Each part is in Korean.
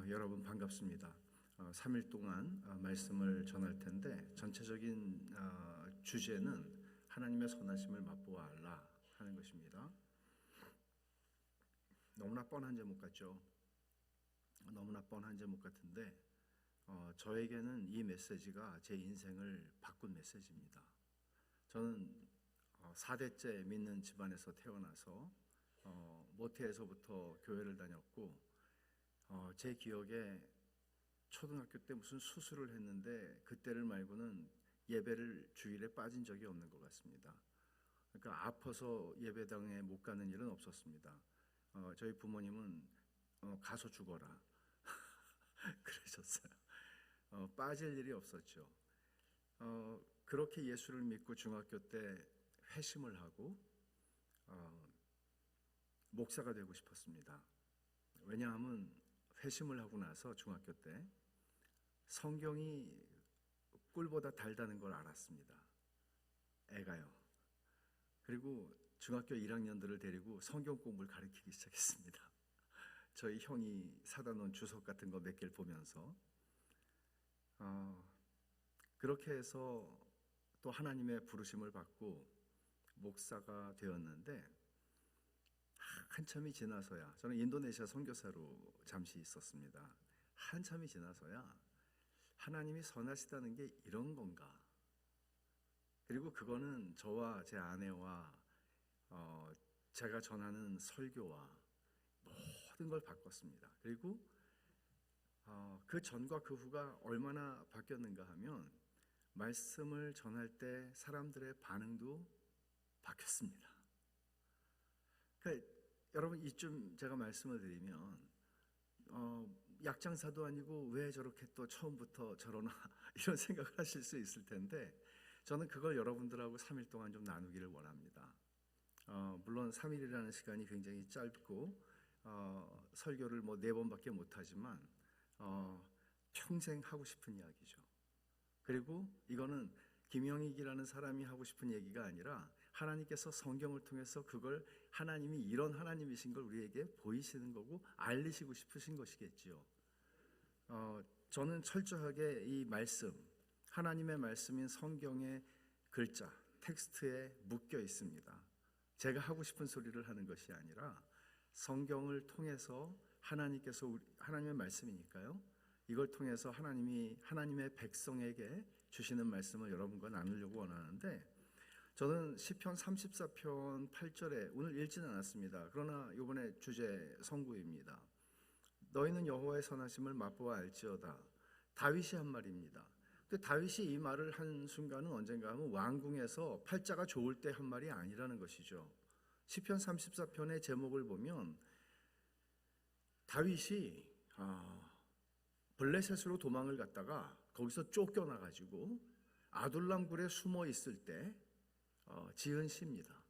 여러분 반갑습니다. 3일 동안 말씀을 전할 텐데 전체적인 주제는 하나님의 선하심을 맛보아라 하는 것입니다. 너무나 뻔한 제목 같죠? 너무나 뻔한 제목 같은데 저에게는 이 메시지가 제 인생을 바꾼 메시지입니다. 저는 4대째 믿는 집안에서 태어나서 모태에서부터 교회를 다녔고 제 기억에 초등학교 때 무슨 수술을 했는데 그때를 말고는 예배를 주일에 빠진 적이 없는 것 같습니다. 그러니까 아파서 예배당에 못 가는 일은 없었습니다. 저희 부모님은 가서 죽어라 그러셨어요. 빠질 일이 없었죠. 그렇게 예수를 믿고 중학교 때 회심을 하고 목사가 되고 싶었습니다. 왜냐하면 회심을 하고 나서 중학교 때 성경이 꿀보다 달다는 걸 알았습니다. 애가요. 그리고 중학교 1학년들을 데리고 성경 공부를 가르치기 시작했습니다. 저희 형이 사다 놓은 주석 같은 거 몇 개를 보면서 그렇게 해서 또 하나님의 부르심을 받고 목사가 되었는데 한참이 지나서야, 저는 인도네시아 선교사로 잠시 있었습니다. 한참이 지나서야 하나님이 선하시다는 게 이런 건가? 그리고 그거는 저와 제 아내와 제가 전하는 설교와 모든 걸 바꿨습니다. 그리고 그 전과 그 후가 얼마나 바뀌었는가 하면 말씀을 전할 때 사람들의 반응도 바뀌었습니다. 그러니까 여러분, 이쯤 제가 말씀을 드리면 약장사도 아니고 왜 저렇게 또 처음부터 저러나 이런 생각을 하실 수 있을 텐데, 저는 그걸 여러분들하고 3일 동안 좀 나누기를 원합니다. 물론 3일이라는 시간이 굉장히 짧고 설교를 뭐 4번밖에 못하지만 평생 하고 싶은 이야기죠. 그리고 이거는 김영익이라는 사람이 하고 싶은 얘기가 아니라 하나님께서 성경을 통해서 그걸 하나님이 이런 하나님이신 걸 우리에게 보이시는 거고 알리시고 싶으신 것이겠지요. 저는 철저하게 이 말씀, 하나님의 말씀인 성경의 글자, 텍스트에 묶여 있습니다. 제가 하고 싶은 소리를 하는 것이 아니라 성경을 통해서 하나님께서 하나님의 말씀이니까요. 이걸 통해서 하나님의 백성에게 주시는 말씀을 여러분과 나누려고 원하는데, 저는 시편 34편 8절에 오늘 읽지는 않았습니다. 그러나 이번에 주제 선구입니다. 너희는 여호와의 선하심을 맛보아 알지어다. 다윗이 한 말입니다. 근데 다윗이 이 말을 한 순간은 언젠가 하면 왕궁에서 팔자가 좋을 때 한 말이 아니라는 것이죠. 시편 34편의 제목을 보면 다윗이 블레셋으로 도망을 갔다가 거기서 쫓겨나가지고 아둘람 굴에 숨어 있을 때 지은 시입니다.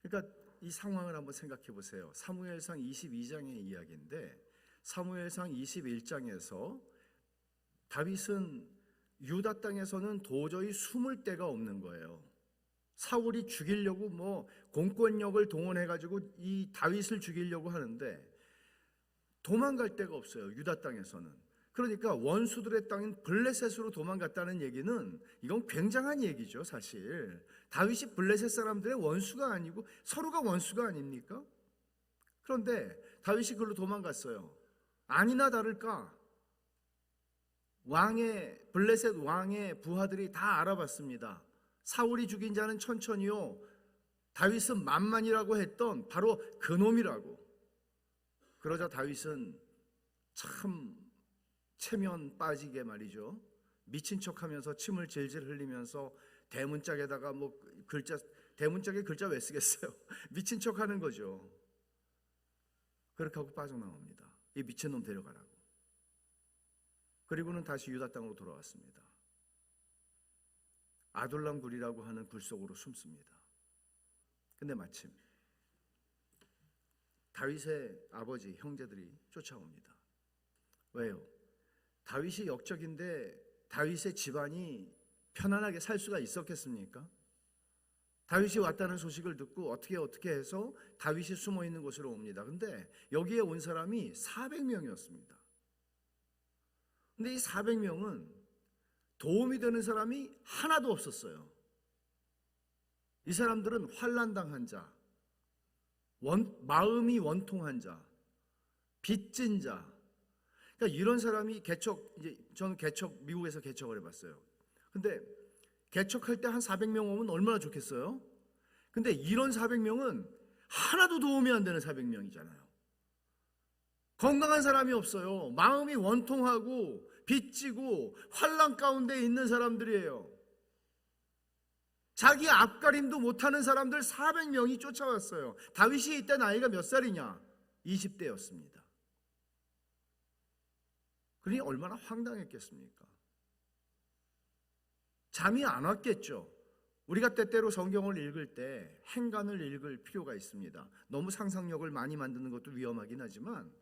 그러니까 이 상황을 한번 생각해 보세요. 사무엘상 22장의 이야기인데, 사무엘상 21장에서 다윗은 유다 땅에서는 도저히 숨을 데가 없는 거예요. 사울이 죽이려고 뭐 공권력을 동원해가지고 이 다윗을 죽이려고 하는데 도망갈 데가 없어요. 유다 땅에서는. 그러니까 원수들의 땅인 블레셋으로 도망갔다는 얘기는 이건 굉장한 얘기죠. 사실 다윗이 블레셋 사람들의 원수가 아니고 서로가 원수가 아닙니까? 그런데 다윗이 그걸로 도망갔어요. 아니나 다를까 블레셋 왕의 부하들이 다 알아봤습니다. 사울이 죽인 자는 천천히요, 다윗은 만만이라고 했던 바로 그놈이라고. 그러자 다윗은 참 체면 빠지게 말이죠, 미친 척하면서 침을 질질 흘리면서 대문짝에다가 대문짝에 글자 왜 쓰겠어요? 미친 척하는 거죠. 그렇게 하고 빠져나옵니다. 이 미친놈 데려가라고. 그리고는 다시 유다 땅으로 돌아왔습니다. 아둘람 굴이라고 하는 굴 속으로 숨습니다. 근데 마침 다윗의 아버지 형제들이 쫓아옵니다. 왜요? 다윗이 역적인데 다윗의 집안이 편안하게 살 수가 있었겠습니까? 다윗이 왔다는 소식을 듣고 어떻게 해서 다윗이 숨어 있는 곳으로 옵니다. 근데 여기에 온 사람이 400명이었습니다. 근데 이 400명은 도움이 되는 사람이 하나도 없었어요. 이 사람들은 환난당한 자, 마음이 원통한 자, 빚진 자. 그러니까 이런 사람이 저는 미국에서 개척을 해봤어요. 근데 개척할 때 한 400명 오면 얼마나 좋겠어요? 근데 이런 400명은 하나도 도움이 안 되는 400명이잖아요. 건강한 사람이 없어요. 마음이 원통하고 빚지고 환난 가운데 있는 사람들이에요. 자기 앞가림도 못하는 사람들 400명이 쫓아왔어요. 다윗이 이때 나이가 몇 살이냐? 20대였습니다. 그러니 얼마나 황당했겠습니까? 잠이 안 왔겠죠. 우리가 때때로 성경을 읽을 때 행간을 읽을 필요가 있습니다. 너무 상상력을 많이 만드는 것도 위험하긴 하지만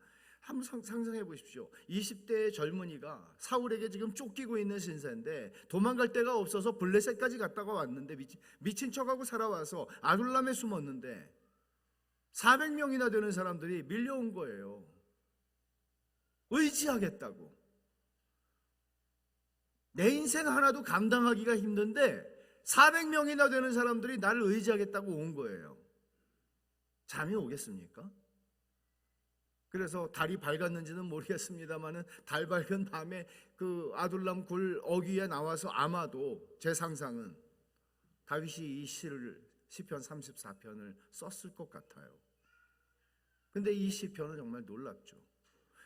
한번 상상해 보십시오. 20대의 젊은이가 사울에게 지금 쫓기고 있는 신세인데 도망갈 데가 없어서 블레셋까지 갔다가 왔는데 미친 척하고 살아와서 아둘람에 숨었는데 400명이나 되는 사람들이 밀려온 거예요. 의지하겠다고. 내 인생 하나도 감당하기가 힘든데 400명이나 되는 사람들이 나를 의지하겠다고 온 거예요. 잠이 오겠습니까? 그래서 달이 밝았는지는 모르겠습니다만은 달 밝은 밤에 그 아둘람 굴 어귀에 나와서 아마도 제 상상은 다윗이 이 시편 34편을 썼을 것 같아요. 근데 이 시편은 정말 놀랍죠.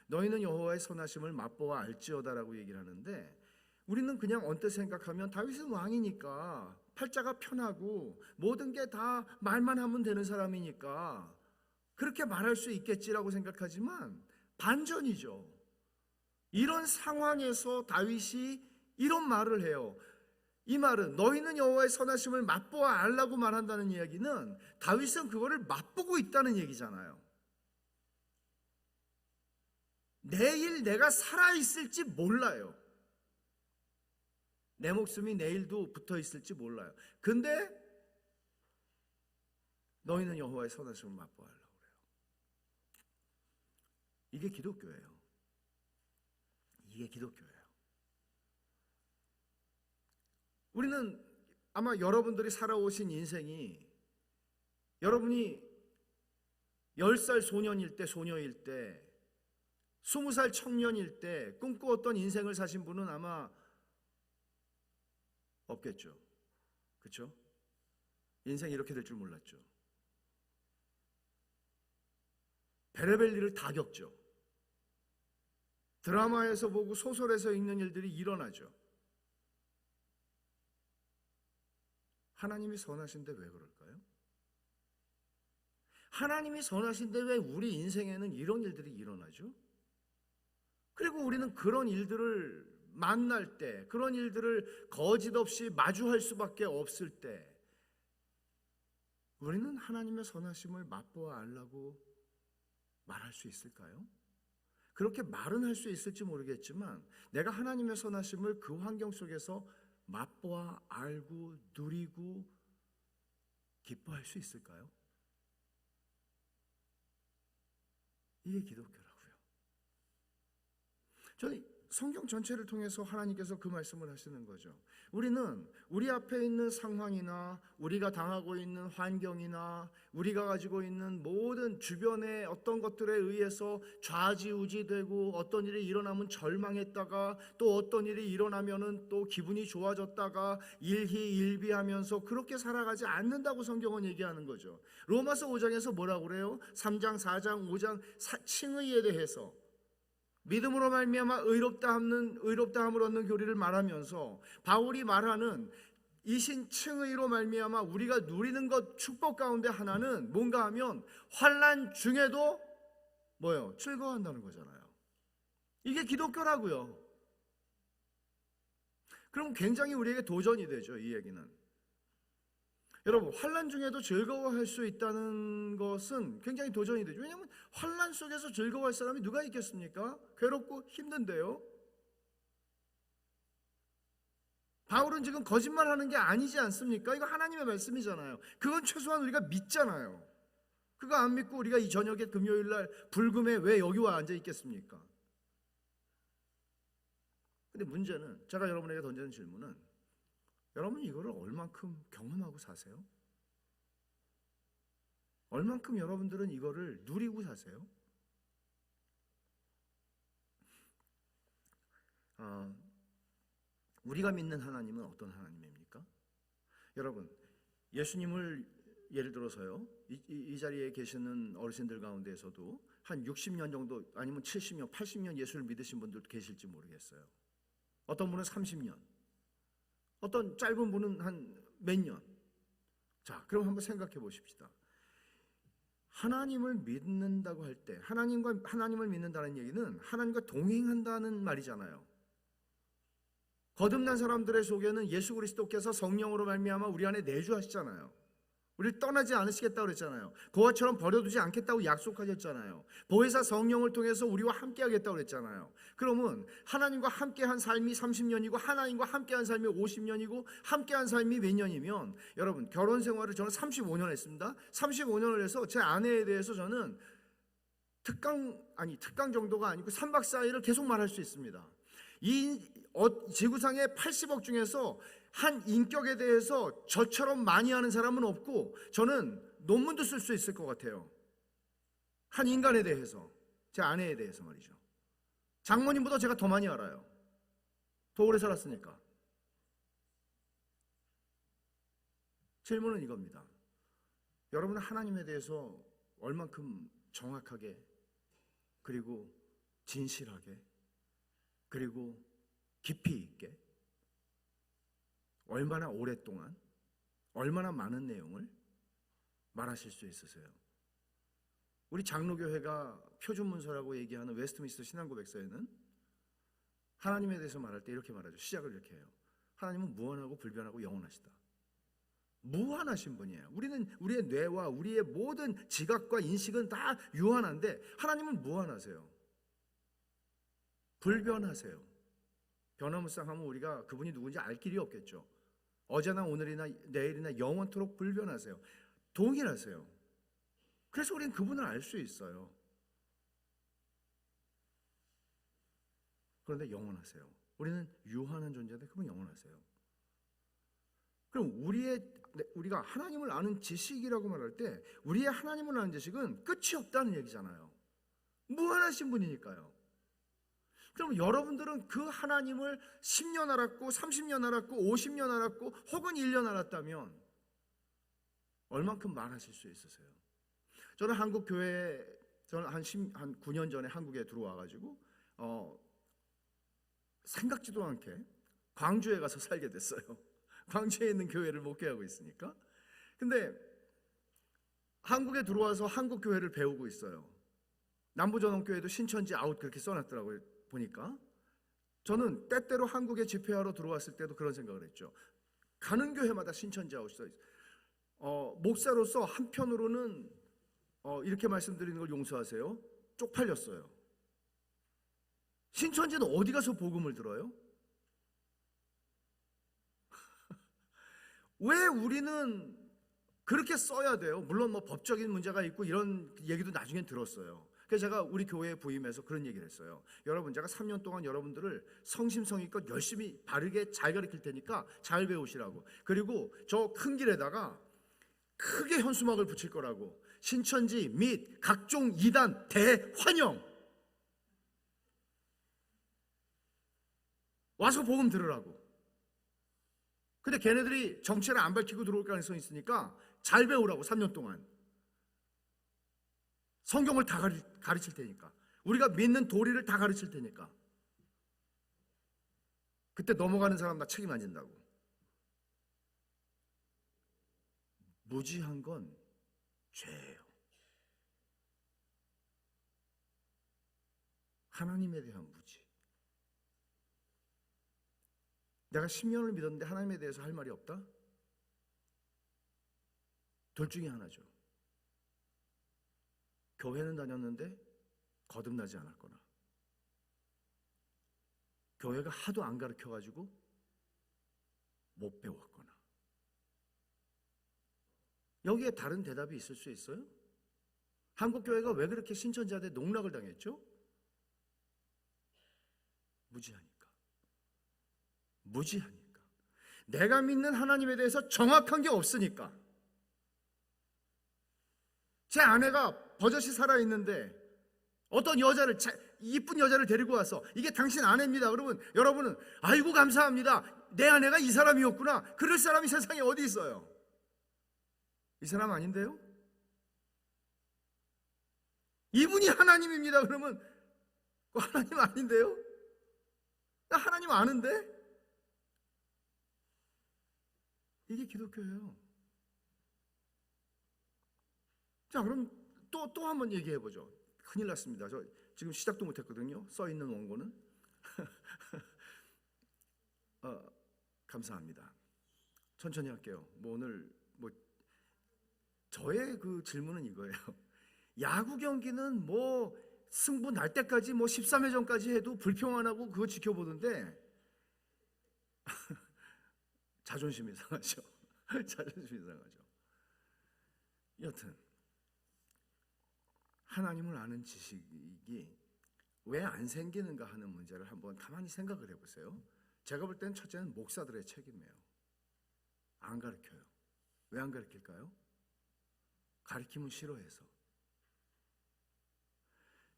너희는 여호와의 선하심을 맛보아 알지어다라고 얘기를 하는데 우리는 그냥 언뜻 생각하면 다윗은 왕이니까 팔자가 편하고 모든 게 다 말만 하면 되는 사람이니까 그렇게 말할 수 있겠지라고 생각하지만 반전이죠. 이런 상황에서 다윗이 이런 말을 해요. 이 말은 너희는 여호와의 선하심을 맛보아 알라고 말한다는 이야기는 다윗은 그거를 맛보고 있다는 얘기잖아요. 내일 내가 살아있을지 몰라요. 내 목숨이 내일도 붙어 있을지 몰라요. 근데 너희는 여호와의 선하심을 맛보아 알라고 그래요. 이게 기독교예요. 이게 기독교예요. 우리는 아마 여러분들이 살아오신 인생이 여러분이 10살 소년일 때, 소녀일 때, 20살 청년일 때 꿈꾸었던 인생을 사신 분은 아마 없겠죠. 그렇죠? 인생이 이렇게 될 줄 몰랐죠. 별의별 일을 다 겪죠. 드라마에서 보고 소설에서 읽는 일들이 일어나죠. 하나님이 선하신데 왜 그럴까요? 하나님이 선하신데 왜 우리 인생에는 이런 일들이 일어나죠? 그리고 우리는 그런 일들을 만날 때, 그런 일들을 거짓없이 마주할 수밖에 없을 때 우리는 하나님의 선하심을 맛보아 알라고 말할 수 있을까요? 그렇게 말은 할 수 있을지 모르겠지만 내가 하나님의 선하심을 그 환경 속에서 맛보아 알고 누리고 기뻐할 수 있을까요? 이게 기독교라고요. 저는 성경 전체를 통해서 하나님께서 그 말씀을 하시는 거죠. 우리는 우리 앞에 있는 상황이나 우리가 당하고 있는 환경이나 우리가 가지고 있는 모든 주변의 어떤 것들에 의해서 좌지우지되고 어떤 일이 일어나면 절망했다가 또 어떤 일이 일어나면은 또 기분이 좋아졌다가 일희일비하면서 그렇게 살아가지 않는다고 성경은 얘기하는 거죠. 로마서 5장에서 뭐라고 그래요? 3장, 4장, 5장 칭의에 대해서 믿음으로 말미암아 의롭다함을 얻는 교리를 말하면서 바울이 말하는 이신 칭의로 말미암아 우리가 누리는 것 축복 가운데 하나는 뭔가 하면 환난 중에도 뭐예요? 즐거워한다는 거잖아요. 이게 기독교라고요. 그럼 굉장히 우리에게 도전이 되죠. 이 얘기는. 여러분, 환난 중에도 즐거워할 수 있다는 것은 굉장히 도전이 되죠. 왜냐하면 환난 속에서 즐거워할 사람이 누가 있겠습니까? 괴롭고 힘든데요. 바울은 지금 거짓말하는 게 아니지 않습니까? 이거 하나님의 말씀이잖아요. 그건 최소한 우리가 믿잖아요. 그거 안 믿고 우리가 이 저녁에 금요일 날 불금에 왜 여기 와 앉아 있겠습니까? 근데 문제는 제가 여러분에게 던지는 질문은 여러분 이거를 얼만큼 경험하고 사세요? 얼만큼 여러분들은 이거를 누리고 사세요? 우리가 믿는 하나님은 어떤 하나님입니까? 여러분, 예수님을 예를 들어서요, 이 자리에 계시는 어르신들 가운데에서도 한 60년 정도 아니면 70년, 80년 예수를 믿으신 분들도 계실지 모르겠어요. 어떤 분은 30년, 어떤 짧은 분은 한 몇 년. 자, 그럼 한번 생각해 보십시다. 하나님을 믿는다고 할 때, 하나님을 믿는다는 얘기는 하나님과 동행한다는 말이잖아요. 거듭난 사람들의 속에는 예수 그리스도께서 성령으로 말미암아 우리 안에 내주하시잖아요. 우리를 떠나지 않으시겠다고 그랬잖아요. 그와처럼 버려두지 않겠다고 약속하셨잖아요. 보혜사 성령을 통해서 우리와 함께 하겠다고 그랬잖아요. 그러면 하나님과 함께한 삶이 30년이고 하나님과 함께한 삶이 50년이고 함께한 삶이 몇 년이면, 여러분 결혼 생활을 저는 35년 했습니다. 35년을 해서 제 아내에 대해서 저는 특강 정도가 아니고 3박 4일을 계속 말할 수 있습니다. 이 지구상의 80억 중에서 한 인격에 대해서 저처럼 많이 아는 사람은 없고, 저는 논문도 쓸 수 있을 것 같아요. 한 인간에 대해서, 제 아내에 대해서 말이죠. 장모님보다 제가 더 많이 알아요. 더 오래 살았으니까. 질문은 이겁니다. 여러분은 하나님에 대해서 얼만큼 정확하게, 그리고 진실하게, 그리고 깊이 있게, 얼마나 오랫동안, 얼마나 많은 내용을 말하실 수 있으세요? 우리 장로교회가 표준문서라고 얘기하는 웨스트민스터 신앙고백서에는 하나님에 대해서 말할 때 이렇게 말하죠. 시작을 이렇게 해요. 하나님은 무한하고 불변하고 영원하시다. 무한하신 분이에요. 우리는 우리의 뇌와 우리의 모든 지각과 인식은 다 유한한데 하나님은 무한하세요. 불변하세요. 변화무쌍하면 우리가 그분이 누군지 알 길이 없겠죠. 어제나 오늘이나 내일이나 영원토록 불변하세요. 동일하세요. 그래서 우리는 그분을 알 수 있어요. 그런데 영원하세요. 우리는 유한한 존재인데 그분 영원하세요. 그럼 우리가 하나님을 아는 지식이라고 말할 때 우리의 하나님을 아는 지식은 끝이 없다는 얘기잖아요. 무한하신 분이니까요. 그럼 여러분들은 그 하나님을 10년 알았고 30년 알았고 50년 알았고 혹은 1년 알았다면 얼만큼 말하실 수 있으세요? 저는 한국 교회에 한 9년 전에 한국에 들어와가지고 생각지도 않게 광주에 가서 살게 됐어요. 광주에 있는 교회를 목회하고 있으니까. 근데 한국에 들어와서 한국 교회를 배우고 있어요. 남부전원교회도 신천지 아웃 그렇게 써놨더라고요. 보니까 저는 때때로 한국에 집회하러 들어왔을 때도 그런 생각을 했죠. 가는 교회마다 신천지 아웃 써 있어요. 목사로서 한편으로는 이렇게 말씀드리는 걸 용서하세요. 쪽팔렸어요. 신천지는 어디 가서 복음을 들어요? 왜 우리는 그렇게 써야 돼요? 물론 뭐 법적인 문제가 있고 이런 얘기도 나중엔 들었어요. 그래서 제가 우리 교회에 부임해서 그런 얘기를 했어요. 여러분, 제가 3년 동안 여러분들을 성심성의껏 열심히 바르게 잘 가르칠 테니까 잘 배우시라고. 그리고 저 큰 길에다가 크게 현수막을 붙일 거라고. 신천지 및 각종 이단 대환영. 와서 복음 들으라고. 근데 걔네들이 정체를 안 밝히고 들어올 가능성이 있으니까 잘 배우라고. 3년 동안 성경을 다 가르칠 테니까, 우리가 믿는 도리를 다 가르칠 테니까. 그때 넘어가는 사람 다 책임 안 진다고. 무지한 건 죄예요. 하나님에 대한 무지. 내가 10년을 믿었는데 하나님에 대해서 할 말이 없다? 둘 중에 하나죠. 교회는 다녔는데 거듭나지 않았거나, 교회가 하도 안 가르쳐가지고 못 배웠거나. 여기에 다른 대답이 있을 수 있어요? 한국 교회가 왜 그렇게 신천지한테 농락을 당했죠? 무지하니까. 무지하니까. 내가 믿는 하나님에 대해서 정확한 게 없으니까. 제 아내가 버젓이 살아있는데 어떤 여자를, 이쁜 여자를 데리고 와서 이게 당신 아내입니다. 그러면 여러분은 아이고 감사합니다. 내 아내가 이 사람이었구나. 그럴 사람이 세상에 어디 있어요? 이 사람 아닌데요? 이분이 하나님입니다. 그러면 하나님 아닌데요? 나 하나님 아는데? 이게 기독교예요. 자, 그럼 또 한 번 얘기해 보죠. 큰일 났습니다. 저 지금 시작도 못했거든요. 써 있는 원고는. 감사합니다. 천천히 할게요. 오늘 저의 그 질문은 이거예요. 야구 경기는 승부 날 때까지 13회전까지 해도 불평 안 하고 그거 지켜보는데 자존심이 상하죠. 자존심이 상하죠. 여튼 하나님을 아는 지식이 왜 안 생기는가 하는 문제를 한번 가만히 생각을 해보세요. 제가 볼 때는 첫째는 목사들의 책임이에요. 안 가르쳐요. 왜 안 가르칠까요? 가르치면 싫어해서.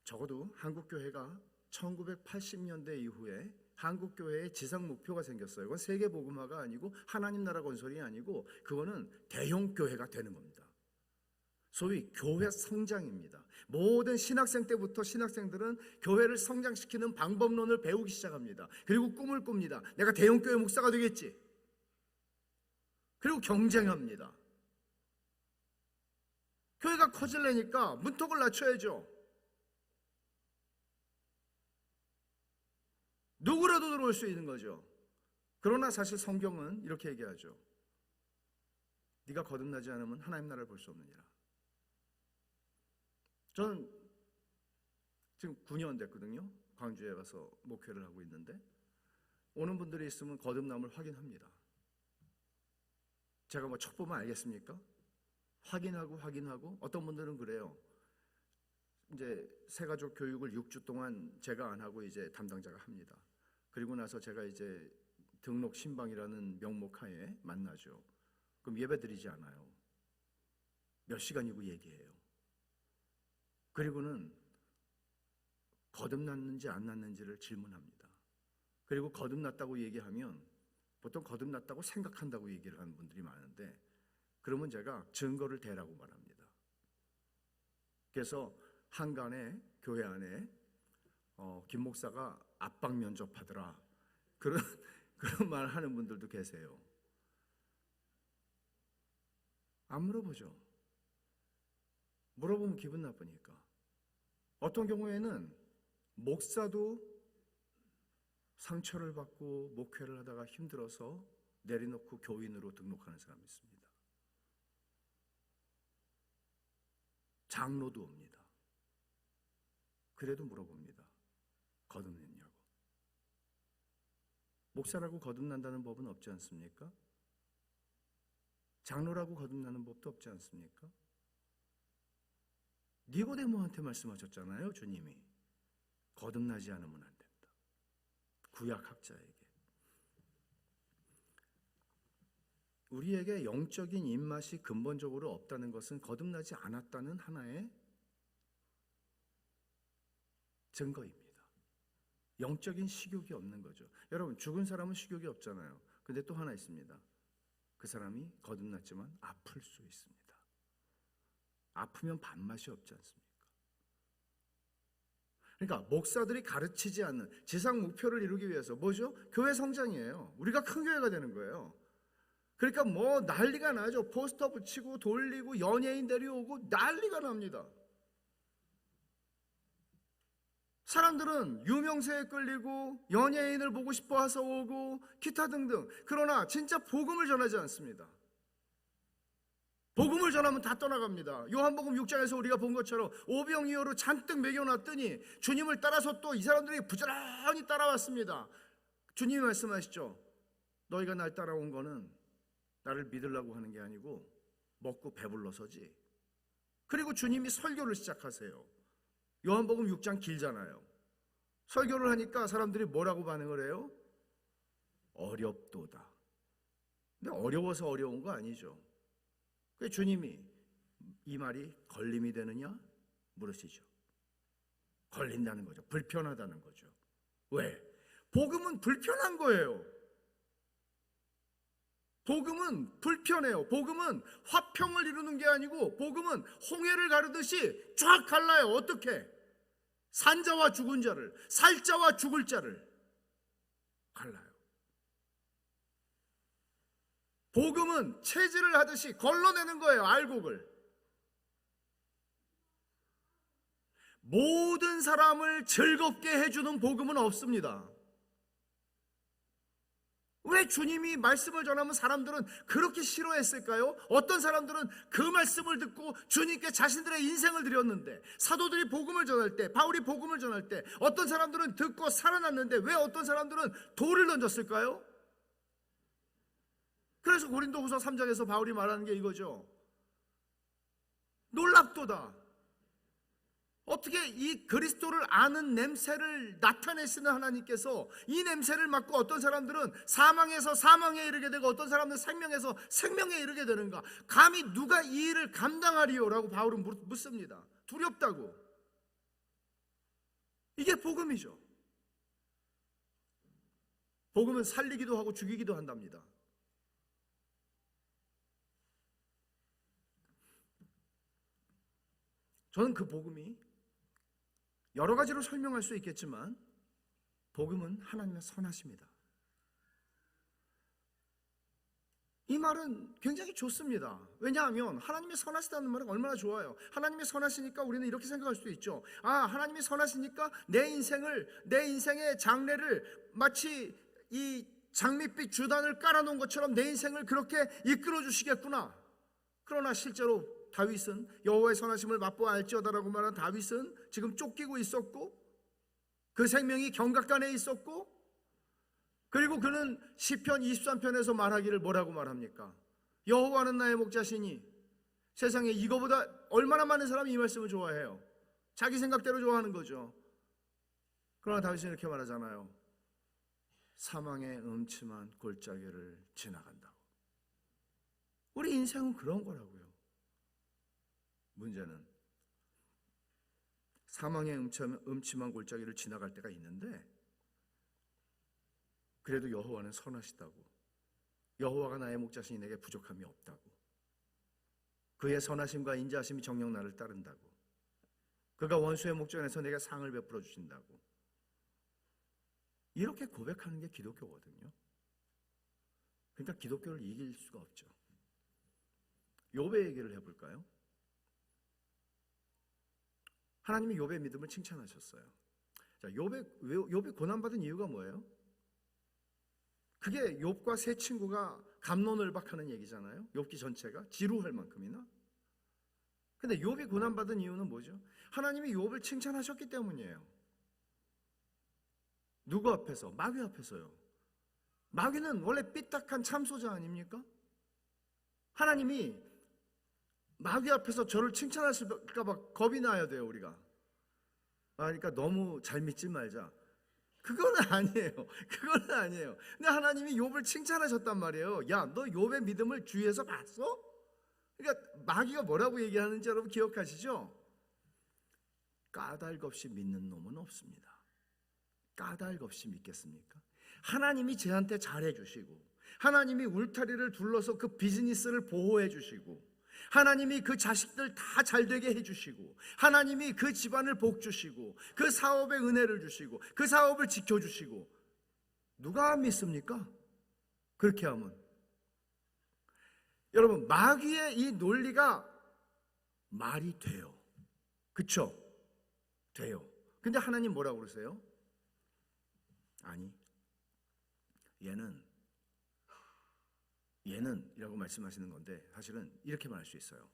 적어도 한국교회가 1980년대 이후에 한국교회의 지상 목표가 생겼어요. 그건 세계복음화가 아니고 하나님 나라 건설이 아니고 그거는 대형교회가 되는 겁니다. 소위 교회 성장입니다. 모든 신학생 때부터 신학생들은 교회를 성장시키는 방법론을 배우기 시작합니다. 그리고 꿈을 꿉니다. 내가 대형교회 목사가 되겠지. 그리고 경쟁합니다. 교회가 커지려니까 문턱을 낮춰야죠. 누구라도 들어올 수 있는 거죠. 그러나 사실 성경은 이렇게 얘기하죠. 네가 거듭나지 않으면 하나님 나라를 볼 수 없느니라. 저는 지금 9년 됐거든요. 광주에 가서 목회를 하고 있는데 오는 분들이 있으면 거듭남을 확인합니다. 제가 척 보면 알겠습니까? 확인하고 어떤 분들은 그래요. 이제 새가족 교육을 6주 동안 제가 안 하고 이제 담당자가 합니다. 그리고 나서 제가 이제 등록 신방이라는 명목하에 만나죠. 그럼 예배 드리지 않아요. 몇 시간이고 얘기해요. 그리고는 거듭났는지 안 났는지를 질문합니다. 그리고 거듭났다고 얘기하면 보통 거듭났다고 생각한다고 얘기를 하는 분들이 많은데 그러면 제가 증거를 대라고 말합니다. 그래서 한간에 교회 안에 김 목사가 압박 면접하더라. 그런 말 하는 분들도 계세요. 안 물어보죠. 물어보면 기분 나쁘니까. 어떤 경우에는 목사도 상처를 받고 목회를 하다가 힘들어서 내려놓고 교인으로 등록하는 사람이 있습니다. 장로도 옵니다. 그래도 물어봅니다. 거듭냈냐고. 목사라고 거듭난다는 법은 없지 않습니까? 장로라고 거듭나는 법도 없지 않습니까? 니고데모한테 말씀하셨잖아요. 주님이 거듭나지 않으면 안 된다. 구약학자에게. 우리에게 영적인 입맛이 근본적으로 없다는 것은 거듭나지 않았다는 하나의 증거입니다. 영적인 식욕이 없는 거죠. 여러분, 죽은 사람은 식욕이 없잖아요. 근데 또 하나 있습니다. 그 사람이 거듭났지만 아플 수 있습니다. 아프면 밥맛이 없지 않습니까? 그러니까 목사들이 가르치지 않는 지상 목표를 이루기 위해서 뭐죠? 교회 성장이에요. 우리가 큰 교회가 되는 거예요. 그러니까 난리가 나죠. 포스터 붙이고 돌리고 연예인 데려오고 난리가 납니다. 사람들은 유명세에 끌리고 연예인을 보고 싶어 해서 오고 기타 등등. 그러나 진짜 복음을 전하지 않습니다. 복음을 전하면 다 떠나갑니다. 요한복음 6장에서 우리가 본 것처럼 오병이어로 잔뜩 먹여놨더니 주님을 따라서 또 이 사람들이 부지런히 따라왔습니다. 주님이 말씀하시죠. 너희가 날 따라온 거는 나를 믿으려고 하는 게 아니고 먹고 배불러서지. 그리고 주님이 설교를 시작하세요. 요한복음 6장 길잖아요. 설교를 하니까 사람들이 뭐라고 반응을 해요? 어렵도다. 근데 어려워서 어려운 거 아니죠. 그 주님이 이 말이 걸림이 되느냐 물으시죠. 걸린다는 거죠. 불편하다는 거죠. 왜? 복음은 불편한 거예요. 복음은 불편해요. 복음은 화평을 이루는 게 아니고 복음은 홍해를 가르듯이 쫙 갈라요. 어떻게? 산자와 죽은 자를, 살자와 죽을 자를 갈라요. 복음은 체질을 하듯이 걸러내는 거예요. 알곡을. 모든 사람을 즐겁게 해주는 복음은 없습니다. 왜 주님이 말씀을 전하면 사람들은 그렇게 싫어했을까요? 어떤 사람들은 그 말씀을 듣고 주님께 자신들의 인생을 드렸는데, 사도들이 복음을 전할 때, 바울이 복음을 전할 때 어떤 사람들은 듣고 살아났는데 왜 어떤 사람들은 돌을 던졌을까요? 그래서 고린도후서 3장에서 바울이 말하는 게 이거죠. 놀랍도다. 어떻게 이 그리스도를 아는 냄새를 나타내시는 하나님께서 이 냄새를 맡고 어떤 사람들은 사망에서 사망에 이르게 되고 어떤 사람들은 생명에서 생명에 이르게 되는가? 감히 누가 이 일을 감당하리요? 라고 바울은 묻습니다. 두렵다고. 이게 복음이죠. 복음은 살리기도 하고 죽이기도 한답니다. 저는 그 복음이 여러 가지로 설명할 수 있겠지만 복음은 하나님의 선하십니다. 이 말은 굉장히 좋습니다. 왜냐하면 하나님이 선하시다는 말은 얼마나 좋아요. 하나님이 선하시니까 우리는 이렇게 생각할 수도 있죠. 하나님이 선하시니까 내 인생의 장래를 마치 이 장밋빛 주단을 깔아놓은 것처럼 내 인생을 그렇게 이끌어 주시겠구나. 그러나 실제로 다윗은 여호와의 선하심을 맛보아 알지어다라고 말한 다윗은 지금 쫓기고 있었고 그 생명이 경각간에 있었고, 그리고 그는 시편 23편에서 말하기를 뭐라고 말합니까? 여호와는 나의 목자시니. 세상에 이거보다 얼마나 많은 사람이 이 말씀을 좋아해요. 자기 생각대로 좋아하는 거죠. 그러나 다윗은 이렇게 말하잖아요. 사망의 음침한 골짜기를 지나간다고. 우리 인생은 그런 거라고요. 문제는 사망의 음침한 골짜기를 지나갈 때가 있는데 그래도 여호와는 선하시다고, 여호와가 나의 목자시니 내게 부족함이 없다고, 그의 선하심과 인자하심이 정녕 나를 따른다고, 그가 원수의 목전에서 내게 상을 베풀어 주신다고, 이렇게 고백하는 게 기독교거든요. 그러니까 기독교를 이길 수가 없죠. 욥의 얘기를 해볼까요? 하나님이 욥의 믿음을 칭찬하셨어요. 자, 욥이 고난받은 이유가 뭐예요? 그게 욥과 세 친구가 갑론을박하는 얘기잖아요. 욥기 전체가 지루할 만큼이나. 근데 욥이 고난받은 이유는 뭐죠? 하나님이 욥을 칭찬하셨기 때문이에요. 누구 앞에서? 마귀 앞에서요. 마귀는 원래 삐딱한 참소자 아닙니까? 하나님이 마귀 앞에서 저를 칭찬하실까 봐 겁이 나야 돼요, 우리가. 그러니까 너무 잘 믿지 말자. 그거는 아니에요. 그거는 아니에요. 근데 하나님이 욥을 칭찬하셨단 말이에요. 야, 너 욥의 믿음을 주위에서 봤어? 그러니까 마귀가 뭐라고 얘기하는지 여러분 기억하시죠? 까닭 없이 믿는 놈은 없습니다. 까닭 없이 믿겠습니까? 하나님이 쟤한테 잘해 주시고, 하나님이 울타리를 둘러서 그 비즈니스를 보호해 주시고, 하나님이 그 자식들 다 잘되게 해주시고, 하나님이 그 집안을 복주시고, 그 사업에 은혜를 주시고, 그 사업을 지켜주시고, 누가 믿습니까? 그렇게 하면 여러분, 마귀의 이 논리가 말이 돼요. 그쵸? 돼요. 근데 하나님 뭐라고 그러세요? 아니, 얘는 이라고 말씀하시는 건데 사실은 이렇게 말할 수 있어요.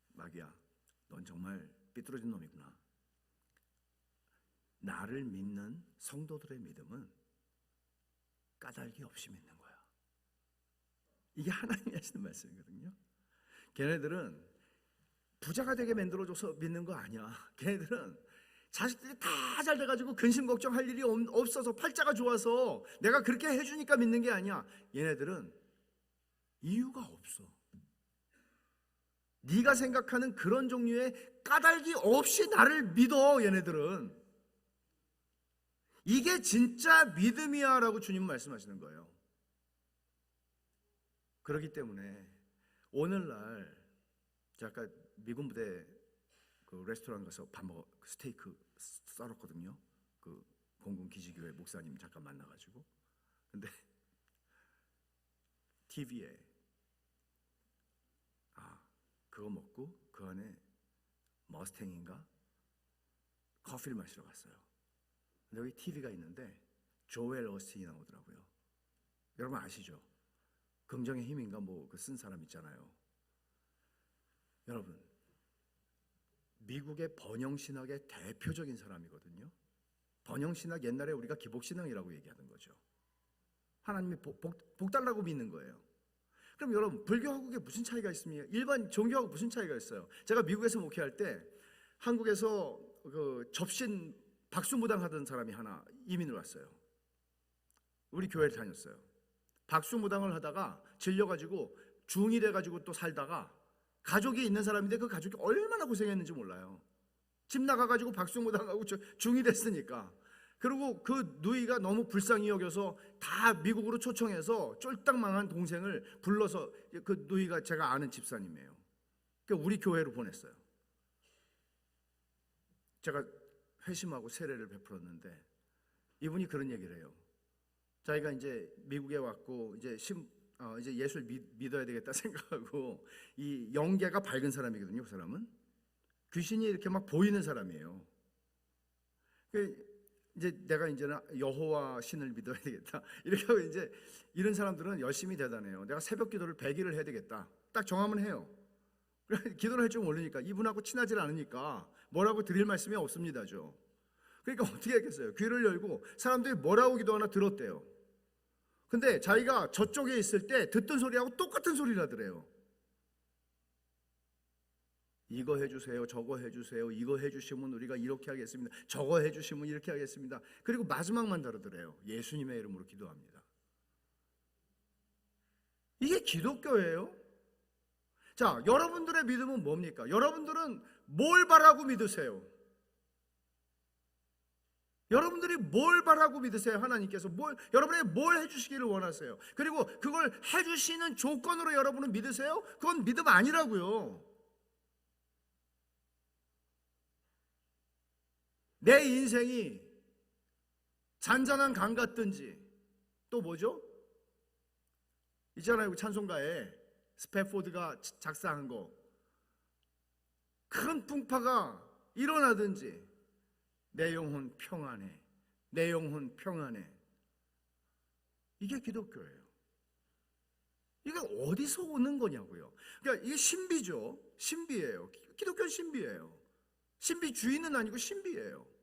마귀야, 넌 정말 삐뚤어진 놈이구나. 나를 믿는 성도들의 믿음은 까닭이 없이 믿는 거야. 이게 하나님이 하시는 말씀이거든요. 걔네들은 부자가 되게 만들어줘서 믿는 거 아니야. 걔네들은 자식들이 다 잘 돼가지고 근심 걱정할 일이 없어서 팔자가 좋아서 내가 그렇게 해주니까 믿는 게 아니야. 얘네들은 이유가 없어. 네가 생각하는 그런 종류의 까닭이 없이 나를 믿어. 얘네들은 이게 진짜 믿음이야 라고 주님 말씀하시는 거예요. 그렇기 때문에 오늘날 제가 아까 미군 부대 그 레스토랑 가서 밥 먹어 스테이크 썰었거든요. 그 공군 기지교회 목사님 잠깐 만나가지고. 근데 TV에 그거 먹고 그 안에 머스탱인가 커피를 마시러 갔어요. 근데 여기 TV가 있는데 조엘 오스틴이 나오더라고요. 여러분 아시죠? 긍정의 힘인가 뭐 그 쓴 사람 있잖아요. 여러분 미국의 번영신학의 대표적인 사람이거든요. 번영신학 옛날에 우리가 기복신앙이라고 얘기하는 거죠. 하나님이 복 달라고 믿는 거예요. 그럼 여러분 불교하고 무슨 차이가 있습니까? 일반 종교하고 무슨 차이가 있어요? 제가 미국에서 목회할 때 한국에서 그 접신 박수무당 하던 사람이 하나 이민을 왔어요. 우리 교회를 다녔어요. 박수무당을 하다가 질려가지고 중이 돼가지고 또 살다가 가족이 있는 사람인데 그 가족이 얼마나 고생했는지 몰라요. 집 나가가지고 박수무당하고 중이 됐으니까. 그리고 그 누이가 너무 불쌍히 여겨서 다 미국으로 초청해서 쫄딱 망한 동생을 불러서 그 누이가 제가 아는 집사님이에요. 그러니까 우리 교회로 보냈어요. 제가 회심하고 세례를 베풀었는데 이분이 그런 얘기를 해요. 자기가 이제 미국에 왔고 이제 예수를 믿어야 되겠다 생각하고 이 영계가 밝은 사람이거든요. 그 사람은 귀신이 이렇게 막 보이는 사람이에요. 이제 내가 이제는 여호와 신을 믿어야 되겠다 이렇게 하고 이제 이런 사람들은 열심히 대단해요. 내가 새벽 기도를 100일을 해야 되겠다 딱 정하면 해요. 기도를 할 줄 모르니까 이분하고 친하지 않으니까 뭐라고 드릴 말씀이 없습니다죠. 그러니까 어떻게 했겠어요? 귀를 열고 사람들이 뭐라고 기도하나 들었대요. 근데 자기가 저쪽에 있을 때 듣던 소리하고 똑같은 소리를 하더래요. 이거 해주세요, 저거 해주세요, 이거 해주시면 우리가 이렇게 하겠습니다, 저거 해주시면 이렇게 하겠습니다. 그리고 마지막만 다르더래요. 예수님의 이름으로 기도합니다. 이게 기독교예요. 자, 여러분들의 믿음은 뭡니까? 여러분들은 뭘 바라고 믿으세요? 여러분들이 뭘 바라고 믿으세요? 하나님께서 여러분에게 뭘 해주시기를 원하세요? 그리고 그걸 해주시는 조건으로 여러분은 믿으세요? 그건 믿음 아니라고요. 내 인생이 잔잔한 강 같든지 또 뭐죠? 있잖아요, 찬송가에 스패포드가 작사한 거. 큰 풍파가 일어나든지 내 영혼 평안해, 내 영혼 평안해. 이게 기독교예요. 이게 어디서 오는 거냐고요. 그러니까 이게 신비죠. 신비예요. 기독교는 신비예요. 신비주의는 아니고 신비예요.